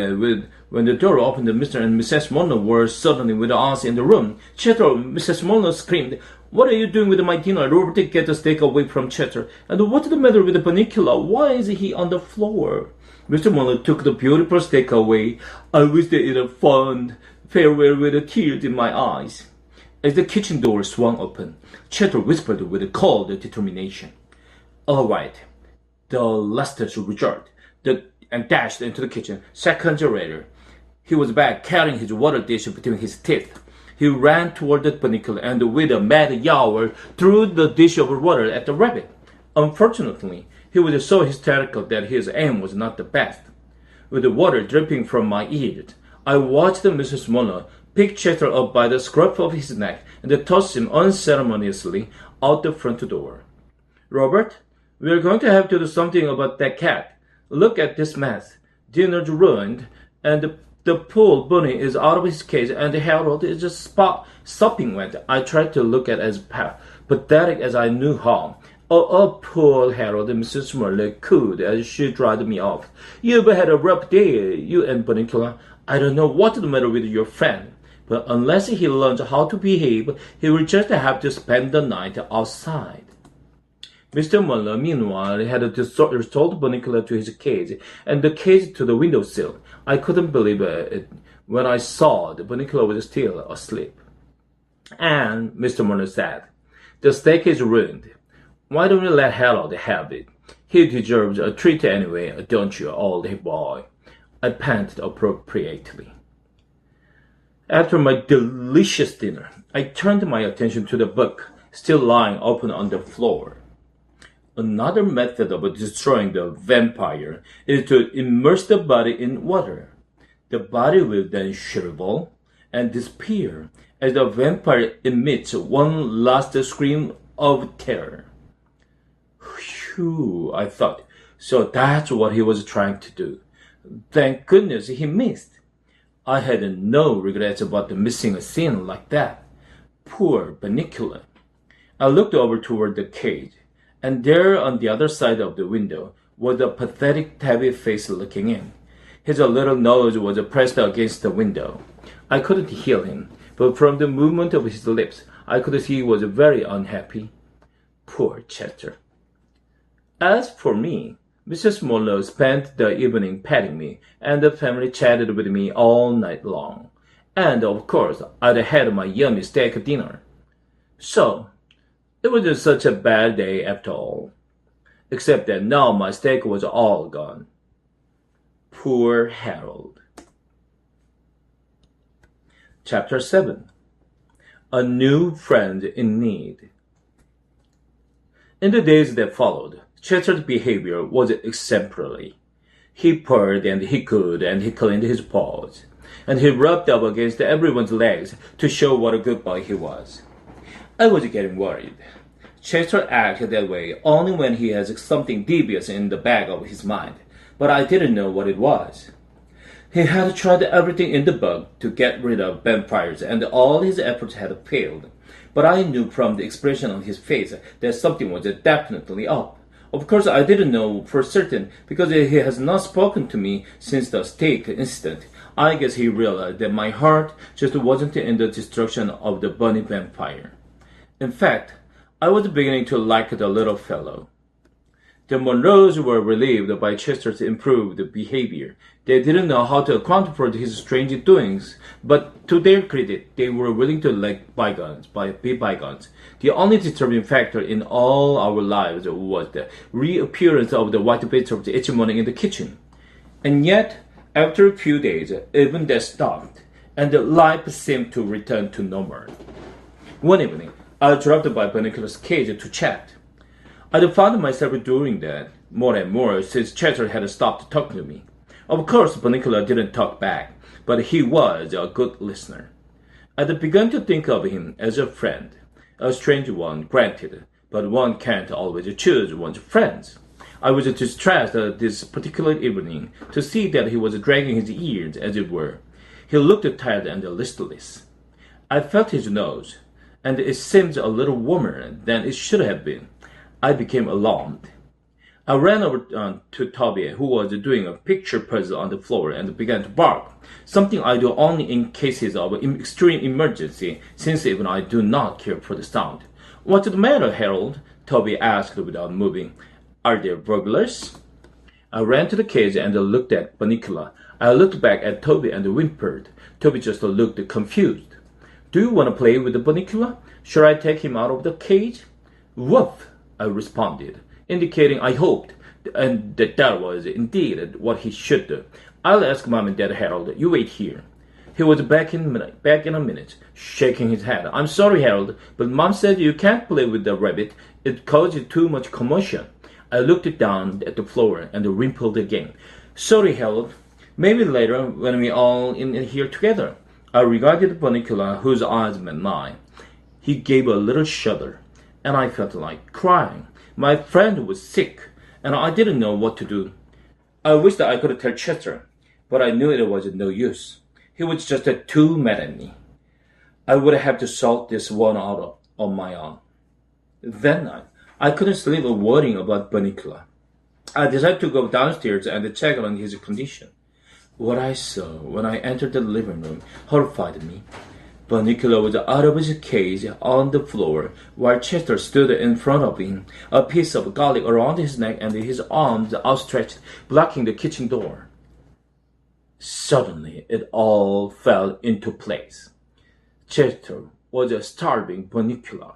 when the door opened. Mr. and Mrs. Monroe were suddenly with us in the room. Chester, Mrs. Monroe screamed. What are you doing with my dinner? Robert, get the steak away from Chester. And what's the matter with Bunnicula? Why is he on the floor? Mr. Monroe took the beautiful steak away. I wish they had found farewell with tears in my eyes. As the kitchen door swung open, Chester whispered with cold determination. All right. The last resort. And dashed into the kitchen. Seconds later, he was back carrying his water dish between his teeth. He ran toward the Bunnicula and with a mad yowl threw the dish of water at the rabbit. Unfortunately, he was so hysterical that his aim was not the best. With the water dripping from my ears, I watched Mrs. Monroe pick Chester up by the scruff of his neck and toss him unceremoniously out the front door. Robert, we're going to have to do something about that cat. Look at this mess. Dinner's ruined, and the poor bunny is out of his cage, and Harold is just sopping wet. I tried to look at as pathetic as I knew how. Oh, poor Harold, Mrs. Monroe cooed as she dried me off. You've had a rough day, you and Bunnicula. I don't know what's the matter with your friend, but unless he learns how to behave, he will just have to spend the night outside. Mr. Monroe, meanwhile, had restored Bunnicula to his cage, and the cage to the windowsill. I couldn't believe it when I saw that Bunnicula was still asleep. And Mr. Monroe said, the steak is ruined. Why don't we let Harold have it? He deserves a treat anyway, don't you, old boy? I panted appropriately. After my delicious dinner, I turned my attention to the book, still lying open on the floor. Another method of destroying the vampire is to immerse the body in water. The body will then shrivel and disappear as the vampire emits one last scream of terror. Phew, I thought. So that's what he was trying to do. Thank goodness he missed. I had no regrets about missing a scene like that. Poor Bunnicula. I looked over toward the cage, and there on the other side of the window was a pathetic tabby face looking in. His little nose was pressed against the window. I couldn't hear him, but from the movement of his lips, I could see he was very unhappy. Poor Chester. As for me, Mrs. Monroe spent the evening petting me, and the family chatted with me all night long. And, of course, I'd had my yummy steak dinner. So, it wasn't such a bad day after all. Except that now my steak was all gone. Poor Harold. Chapter 7. A New Friend in Need. In the days that followed, Chester's behavior was exemplary. He purred and he cooed and he cleaned his paws, and he rubbed up against everyone's legs to show what a good boy he was. I was getting worried. Chester acted that way only when he has something devious in the back of his mind, but I didn't know what it was. He had tried everything in the book to get rid of vampires, and all his efforts had failed. But I knew from the expression on his face that something was definitely up. Of course, I didn't know for certain because he has not spoken to me since the steak incident. I guess he realized that my heart just wasn't in the destruction of the bunny vampire. In fact, I was beginning to like the little fellow. The Monroes were relieved by Chester's improved behavior. They didn't know how to account for his strange doings, but to their credit, they were willing to let bygones be bygones. The only disturbing factor in all our lives was the reappearance of the white vegetables each morning in the kitchen. And yet, after a few days, even that stopped, and life seemed to return to normal. One evening, I dropped by Bunnicula's cage to chat. I found myself doing that more and more since Chester had stopped talking to me. Of course, Bunnicula didn't talk back, but he was a good listener. I'd begun to think of him as a friend. A strange one, granted, but one can't always choose one's friends. I was distressed this particular evening to see that he was dragging his ears, as it were. He looked tired and listless. I felt his nose, and it seemed a little warmer than it should have been. I became alarmed. I ran over to Toby, who was doing a picture puzzle on the floor, and began to bark, something I do only in cases of extreme emergency, since even I do not care for the sound. "What's the matter, Harold?" Toby asked without moving. "Are there burglars?" I ran to the cage and looked at Bunnicula. I looked back at Toby and whimpered. Toby just looked confused. "Do you want to play with the Bunnicula? Shall I take him out of the cage?" "Woof," I responded, indicating I hoped, and that was indeed what he should do. "I'll ask Mom and Dad, Harold. You wait here." He was back in a minute, shaking his head. "I'm sorry, Harold, but Mom said you can't play with the rabbit. It causes too much commotion." I looked down at the floor and wimpled again. "Sorry, Harold. Maybe later, when we all in here together." I regarded Bunnicula, whose eyes met mine. He gave a little shudder, and I felt like crying. My friend was sick, and I didn't know what to do. I wished that I could tell Chester, but I knew it was no use. He was just too mad at me. I would have to sort this one out on my own. That night, I couldn't sleep worrying about Bunnicula. I decided to go downstairs and check on his condition. What I saw when I entered the living room horrified me. Bunnicula was out of his cage on the floor, while Chester stood in front of him, a piece of garlic around his neck and his arms outstretched, blocking the kitchen door. Suddenly, it all fell into place. Chester was starving Bunnicula.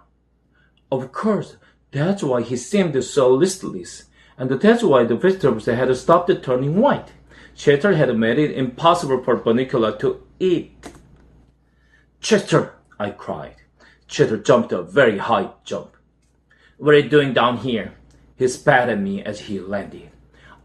Of course, that's why he seemed so listless, and that's why the vegetables had stopped turning white. Chester had made it impossible for Bunnicula to eat. "Chester!" I cried. Chester jumped a very high jump. "What are you doing down here?" He spat at me as he landed.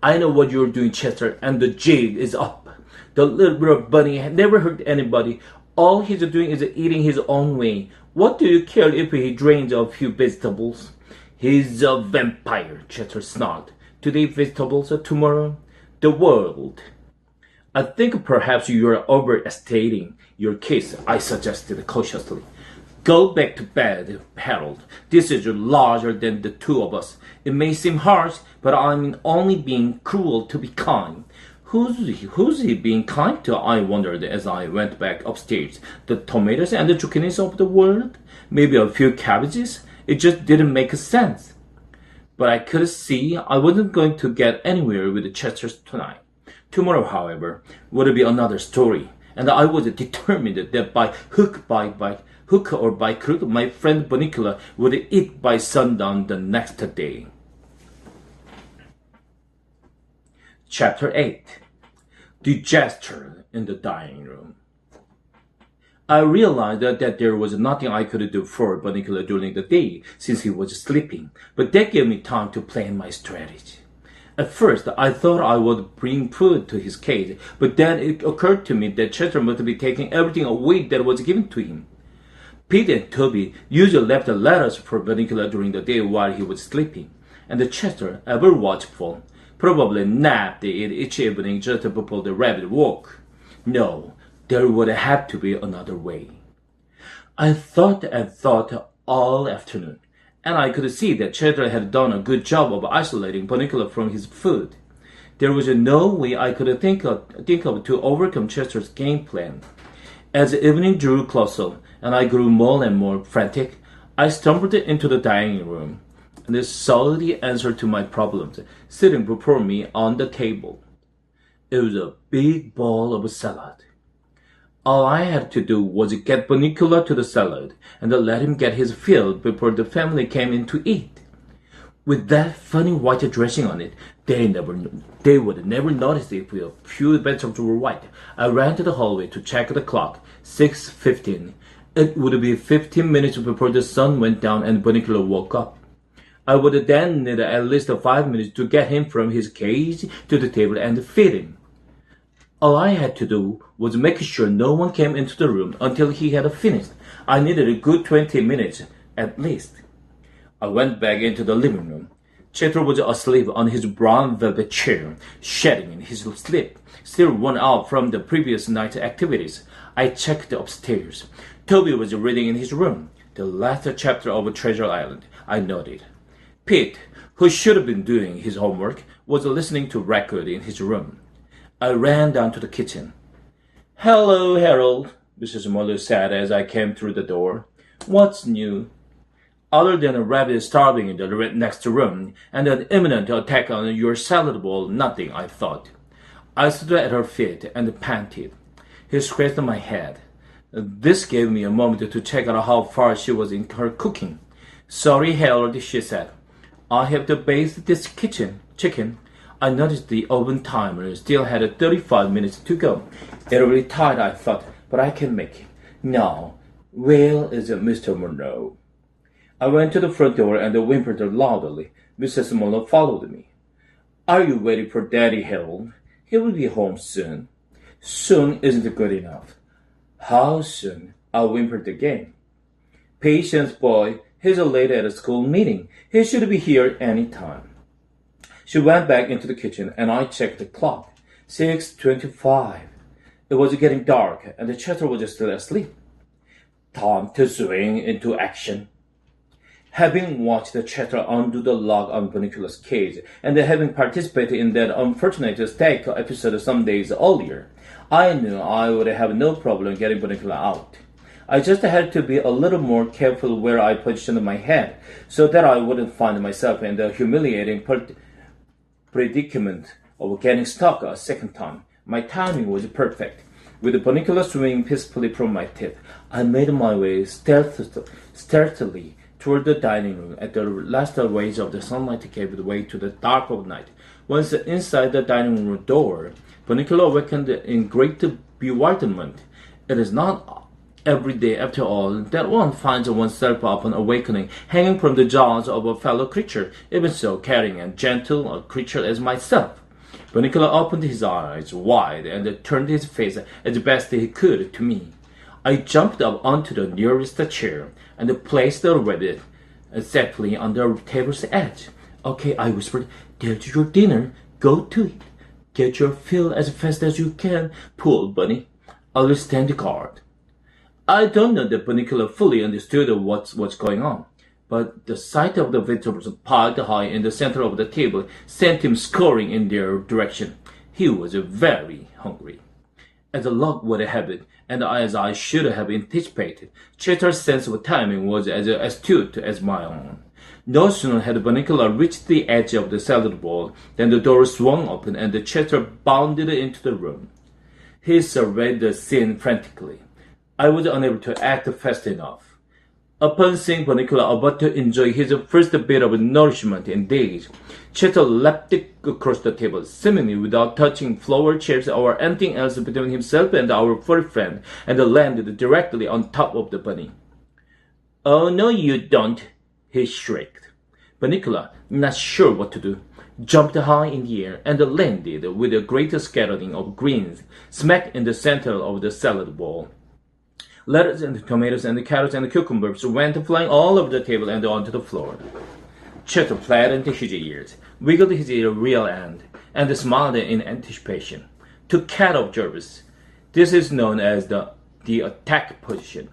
"I know what you're doing, Chester, and the jig is up. The little bunny never hurt anybody. All he's doing is eating his own way. What do you care if he drains a few vegetables?" "He's a vampire," Chester snarled. "Today vegetables, tomorrow the world." "I think perhaps you're overstating your case," I suggested cautiously. "Go back to bed, Harold. This is larger than the two of us. It may seem harsh, but I'm only being cruel to be kind." Who's he being kind to? I wondered as I went back upstairs. The tomatoes and the zucchinis of the world? Maybe a few cabbages? It just didn't make sense. But I could see I wasn't going to get anywhere with Chester tonight. Tomorrow, however, would be another story, and I was determined that by hook or by crook, my friend Bunnicula would eat by sundown the next day. Chapter 8. Disaster in the dining room. I realized that there was nothing I could do for Bunnicula during the day, since he was sleeping, but that gave me time to plan my strategy. At first, I thought I would bring food to his cage, but then it occurred to me that Chester must be taking everything away that was given to him. Pete and Toby usually left letters for Bunnicula during the day while he was sleeping, and Chester, ever watchful, probably napped each evening just before the rabbit woke. No, there would have to be another way. I thought and thought all afternoon, and I could see that Chester had done a good job of isolating Bunnicula from his food. There was no way I could think of to overcome Chester's game plan. As the evening drew closer, and I grew more and more frantic, I stumbled into the dining room, and saw the answer to my problems sitting before me on the table. It was a big bowl of salad. All I had to do was get Bunnicula to the salad and let him get his fill before the family came in to eat. With that funny white dressing on it, they would never notice if a few vegetables were white. I ran to the hallway to check the clock. 6:15. It would be 15 minutes before the sun went down and Bunnicula woke up. I would then need at least 5 minutes to get him from his cage to the table and feed him. All I had to do was make sure no one came into the room until he had finished. I needed a good 20 minutes, at least. I went back into the living room. Chester was asleep on his brown velvet chair, shedding in his sleep, still worn out from the previous night's activities. I checked upstairs. Toby was reading in his room, the last chapter of Treasure Island, I noted. Pete, who should have been doing his homework, was listening to record in his room. I ran down to the kitchen. "Hello, Harold," Mrs. Muller said as I came through the door. "What's new?" "Other than a rabbit starving in the next room and an imminent attack on your salad bowl, nothing," I thought. I stood at her feet and panted. He scratched my head. This gave me a moment to check out how far she was in her cooking. "Sorry, Harold," she said. "I have to baste this chicken. I noticed the oven timer still had 35 minutes to go. It'll be tight, I thought, but I can make it. Now, where is Mr. Monroe?" I went to the front door and whimpered loudly. Mrs. Muller followed me. "Are you waiting for Daddy, Harold? He will be home soon." "Soon isn't good enough." "How soon?" I whimpered again. "Patience, boy. He's late at a school meeting. He should be here any time." She went back into the kitchen, and I checked the clock. 6:25. It was getting dark, and the Chester was still asleep. Time to swing into action. Having watched the Chester undo the lock on Bunnicula's cage, and having participated in that unfortunate steak episode some days earlier, I knew I would have no problem getting Bunnicula out. I just had to be a little more careful where I positioned my head, so that I wouldn't find myself in the humiliating predicament of getting stuck a second time. My timing was perfect. With Bunnicula swinging peacefully from my teeth, I made my way stealthily toward the dining room. At the last rays of the sunlight gave way to the dark of night. Once inside the dining room door, Bunnicula awakened in great bewilderment. It is not every day, after all, that one finds oneself upon awakening, hanging from the jaws of a fellow creature, even so caring and gentle a creature as myself. Bunnicula opened his eyes wide and turned his face as best he could to me. I jumped up onto the nearest chair and placed the rabbit safely on the table's edge. "Okay," I whispered. "There's your dinner. Go to it. Get your fill as fast as you can, poor bunny. I'll stand guard." I don't know that Bunnicula fully understood what's going on, but the sight of the vegetables piled high in the center of the table sent him scurrying in their direction. He was very hungry. As luck would have it, and as I should have anticipated, Chester's sense of timing was as astute as my own. No sooner had Bunnicula reached the edge of the salad bowl than the door swung open and Chester bounded into the room. He surveyed the scene frantically. I was unable to act fast enough. Upon seeing Bunnicula about to enjoy his first bit of nourishment in days, Chester leapt across the table, seemingly without touching floor, chairs, or anything else between himself and our furry friend, and landed directly on top of the bunny. "Oh, no, you don't," he shrieked. Bunnicula, not sure what to do, jumped high in the air and landed with a great scattering of greens smack in the center of the salad bowl. Lettuce and tomatoes and carrots and cucumbers went flying all over the table and onto the floor. Chester flattened his ears, wiggled his rear end, and smiled in anticipation. To cat observers, this is known as the attack position.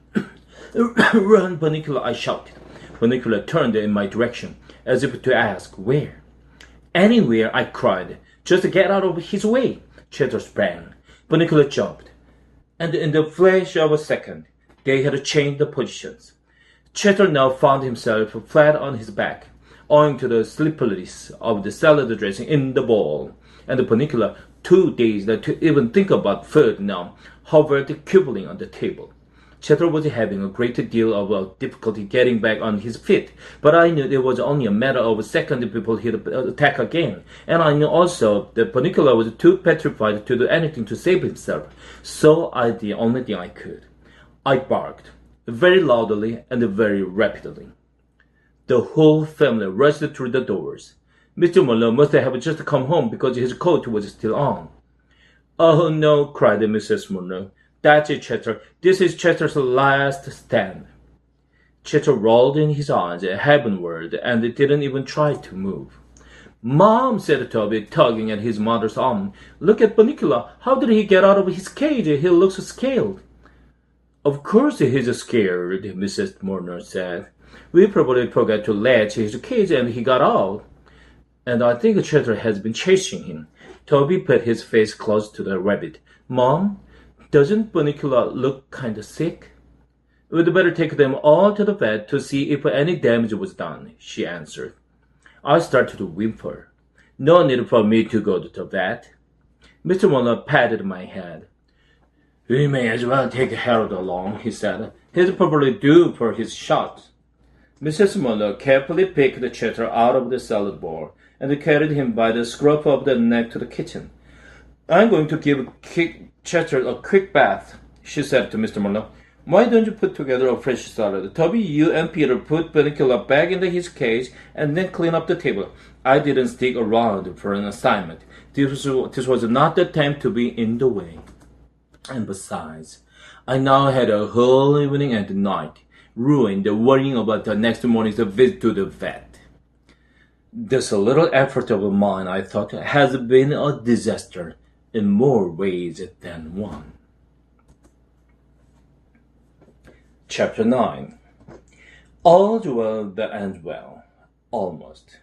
"Run, Bunnicula," I shouted. Bunnicula turned in my direction, as if to ask where. "Anywhere," I cried, Just get out of his way. Cheddar sprang. Bunnicula jumped. And in the flash of a second, they had changed the positions. Cheddar now found himself flat on his back, owing to the slipperiness of the salad dressing in the bowl, and Bunnicula, too dazed to even think about food now, hovered quivering on the table. Cheddar was having a great deal of difficulty getting back on his feet, but I knew it was only a matter of a second before he'd attack again, and I knew also that Bunnicula was too petrified to do anything to save himself, so I did the only thing I could. I barked, very loudly and very rapidly. The whole family rushed through the doors. Mr. Muller must have just come home because his coat was still on. "Oh no," cried Mrs. Muller. "That's it, Cheddar. This is Cheddar's last stand." Cheddar rolled in his eyes heavenward and didn't even try to move. "Mom," said Toby, tugging at his mother's arm, "look at Bunnicula. How did he get out of his cage? He looks scared." "Of course he's scared," Mrs. Muller said. "We probably forgot to latch his cage and he got out. And I think Cheddar has been chasing him." Toby put his face close to the rabbit. "Mom, doesn't Bunnicula look kind of sick?" "We'd better take them all to the vet to see if any damage was done," she answered. I started to whimper. "No need for me to go to the vet." Mr. Muller patted my head. "We may as well take Harold along," he said. "He's probably due for his shot." Mrs. Muller carefully picked Cheddar out of the salad bowl and carried him by the scruff of the neck to the kitchen. "I'm going to give Cheddar a quick bath," she said to Mr. Muller. "Why don't you put together a fresh salad? Toby, you and Peter put Bunnicula back into his cage and then clean up the table. I didn't stick around for an assignment. This was not the time to be in the way. And besides, I now had a whole evening and night ruined worrying about the next morning's visit to the vet. This little effort of mine, I thought, has been a disaster in more ways than one." Chapter 9. All's well that ends well. Almost.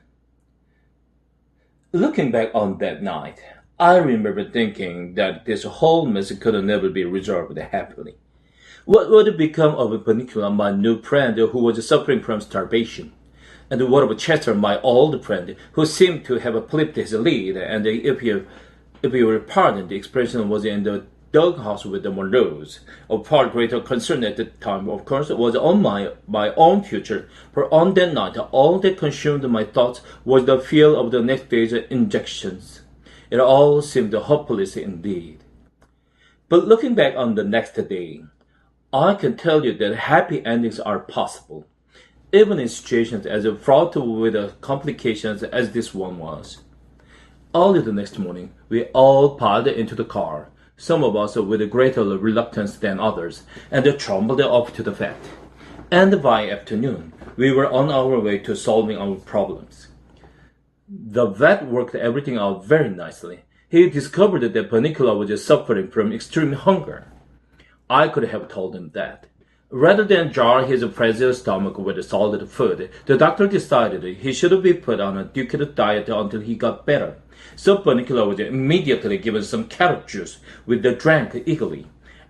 Looking back on that night, I remember thinking that this whole mess could never be resolved happily. What would become of Bunnicula, my new friend who was suffering from starvation? And what of Cheddar, my old friend, who seemed to have flipped his lead, and if you will pardon the expression, was in the doghouse with the Monroes? Of far greater concern at the time, of course, was on my own future, for on that night all that consumed my thoughts was the fear of the next day's injections. It all seemed hopeless indeed. But looking back on the next day, I can tell you that happy endings are possible, even in situations as fraught with complications as this one was. Early the next morning, we all piled into the car, some of us with greater reluctance than others, and trundled off to the vet. And by afternoon, we were on our way to solving our problems. The vet worked everything out very nicely. He discovered that Bunnicula was suffering from extreme hunger. I could have told him that. Rather than jar his fragile stomach with solid food, the doctor decided he should be put on a liquid diet until he got better. So Bunnicula was immediately given some carrot juice, which he drank eagerly.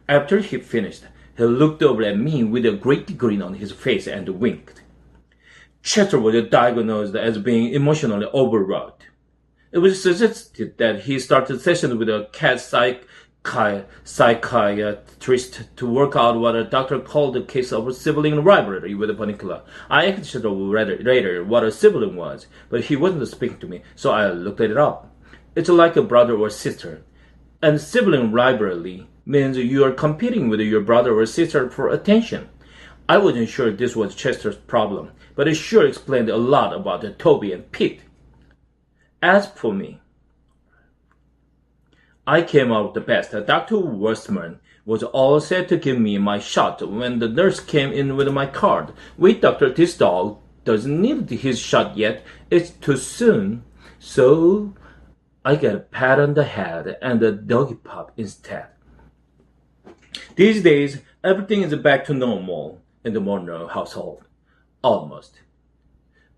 After he finished, he looked over at me with a great grin on his face and winked. Cheddar was diagnosed as being emotionally overwrought. It was suggested that he start a session with a cat psychiatrist to work out what a doctor called a case of sibling rivalry with Bunnicula. I asked Cheddar later what a sibling was, but he wasn't speaking to me, so I looked it up. It's like a brother or sister. And sibling rivalry means you are competing with your brother or sister for attention. I wasn't sure this was Cheddar's problem, but it sure explained a lot about Toby and Pete. As for me, I came out the best. Dr. Westman was all set to give me my shot when the nurse came in with my card. "Wait, doctor, this dog doesn't need his shot yet. It's too soon." So I got a pat on the head and a doggy pop instead. These days, everything is back to normal in the Monroe household. Almost.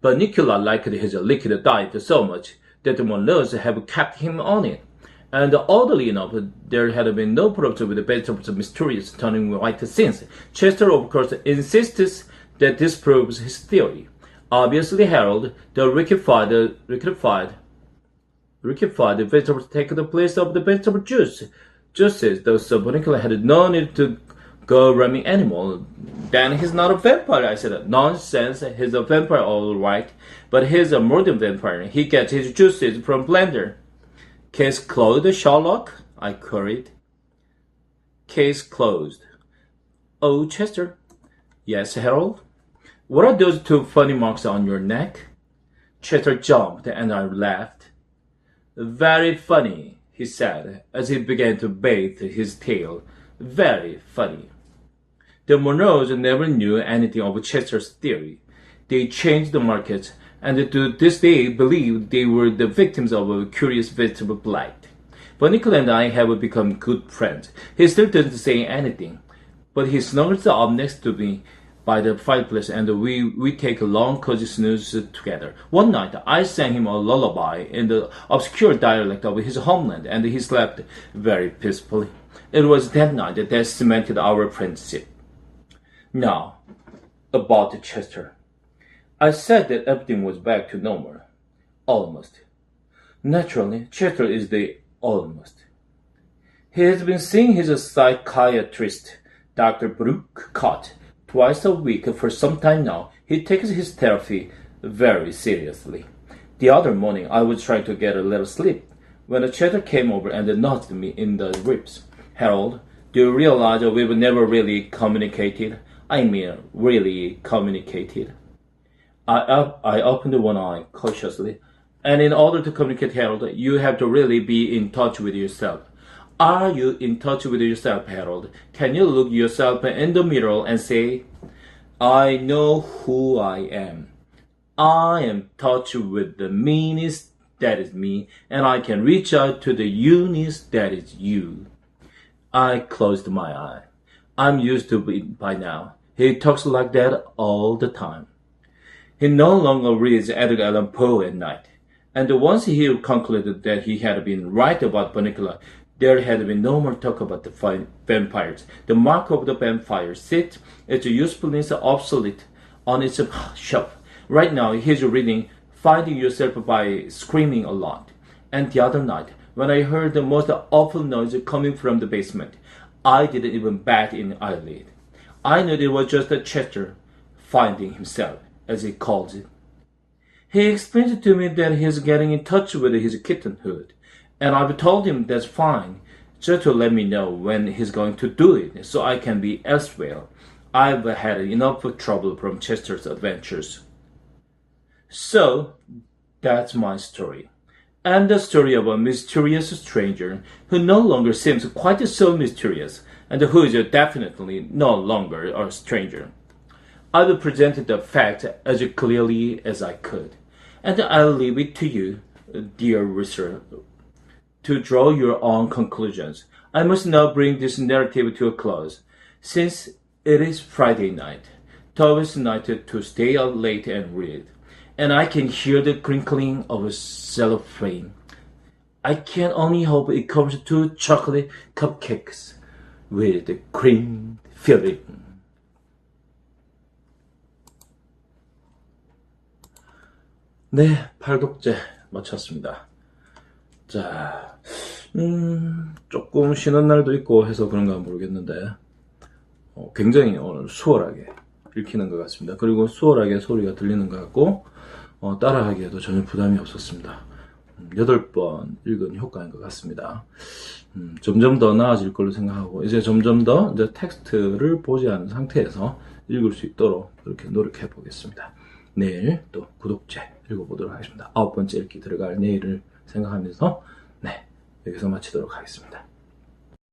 Bunnicula liked his liquid diet so much that the Monroes have kept him on it. And oddly enough, there had been no problem with the vegetables mysterious turning white since. Chester, of course, insists that this proves his theory. Obviously, Harold, the liquefied vegetables take the place of the vegetable juices, though Bunnicula had no need to go roaming anymore. Then he's not a vampire, I said. Nonsense, he's a vampire all right, but he's a modern vampire. He gets his juices from blender. Case closed, Sherlock? I queried. Case closed. Oh, Chester. Yes, Harold? What are those two funny marks on your neck? Chester jumped and I laughed. Very funny, he said, as he began to bathe his tail. Very funny. The Monroes never knew anything of Chester's theory. They changed the markets, and to this day believe they were the victims of a curious vegetable blight. Bunnicula and I have become good friends. He still doesn't say anything, but he snuggles up next to me by the fireplace, and we take a long cozy snooze together. One night, I sang him a lullaby in the obscure dialect of his homeland, and he slept very peacefully. It was that night that cemented our friendship. Now, about Chester. I said that everything was back to normal. Almost. Naturally, Chester is the almost. He has been seeing his psychiatrist, Dr. Brooke Cott, twice a week for some time now. He takes his therapy very seriously. The other morning, I was trying to get a little sleep when a Chester came over and nudged me in the ribs. Harold, do you realize we've never really communicated? I mean, really communicated. I opened one eye cautiously. And in order to communicate, Harold, you have to really be in touch with yourself. Are you in touch with yourself, Harold? Can you look yourself in the mirror and say, I know who I am. I am in touch with the meanest, that is me, and I can reach out to the younest, that is you. I closed my eye. I'm used to it by now. He talks like that all the time. He no longer reads Edgar Allan Poe at night, and once he concluded that he had been right about Bunnicula, there had been no more talk about the vampires. The mark of the vampire sits, its usefulness obsolete, on its shelf. Right now, he's reading Finding Yourself by Screaming a Lot. And the other night, when I heard the most awful noise coming from the basement, I didn't even bat an eyelid. I knew it was just a Chester finding himself, as he calls it. He explains to me that he's getting in touch with his kittenhood, and I've told him that's fine, just to let me know when he's going to do it, so I can be elsewhere. I've had enough trouble from Chester's adventures. So, that's my story. And the story of a mysterious stranger who no longer seems quite so mysterious, and who is definitely no longer a stranger. I've presented the fact as clearly as I could, and I'll leave it to you, dear reader, to draw your own conclusions. I must now bring this narrative to a close, since it is Friday night, toughest night to stay out late and read, and I can hear the crinkling of a cellophane. I can only hope it comes to chocolate cupcakes with cream filling. 네, 8독째 마쳤습니다. 자, 조금 쉬는 날도 있고 해서 그런가 모르겠는데 굉장히 오늘 수월하게 읽히는 것 같습니다. 그리고 수월하게 소리가 들리는 것 같고 따라하기에도 전혀 부담이 없었습니다. 8번 읽은 효과인 것 같습니다. 점점 더 나아질 걸로 생각하고 이제 점점 더 이제 텍스트를 보지 않은 상태에서 읽을 수 있도록 그렇게 노력해 보겠습니다. 내일 또 구독제 읽어보도록 하겠습니다. 9번째 읽기 들어갈 내일을 생각하면서 네, 여기서 마치도록 하겠습니다.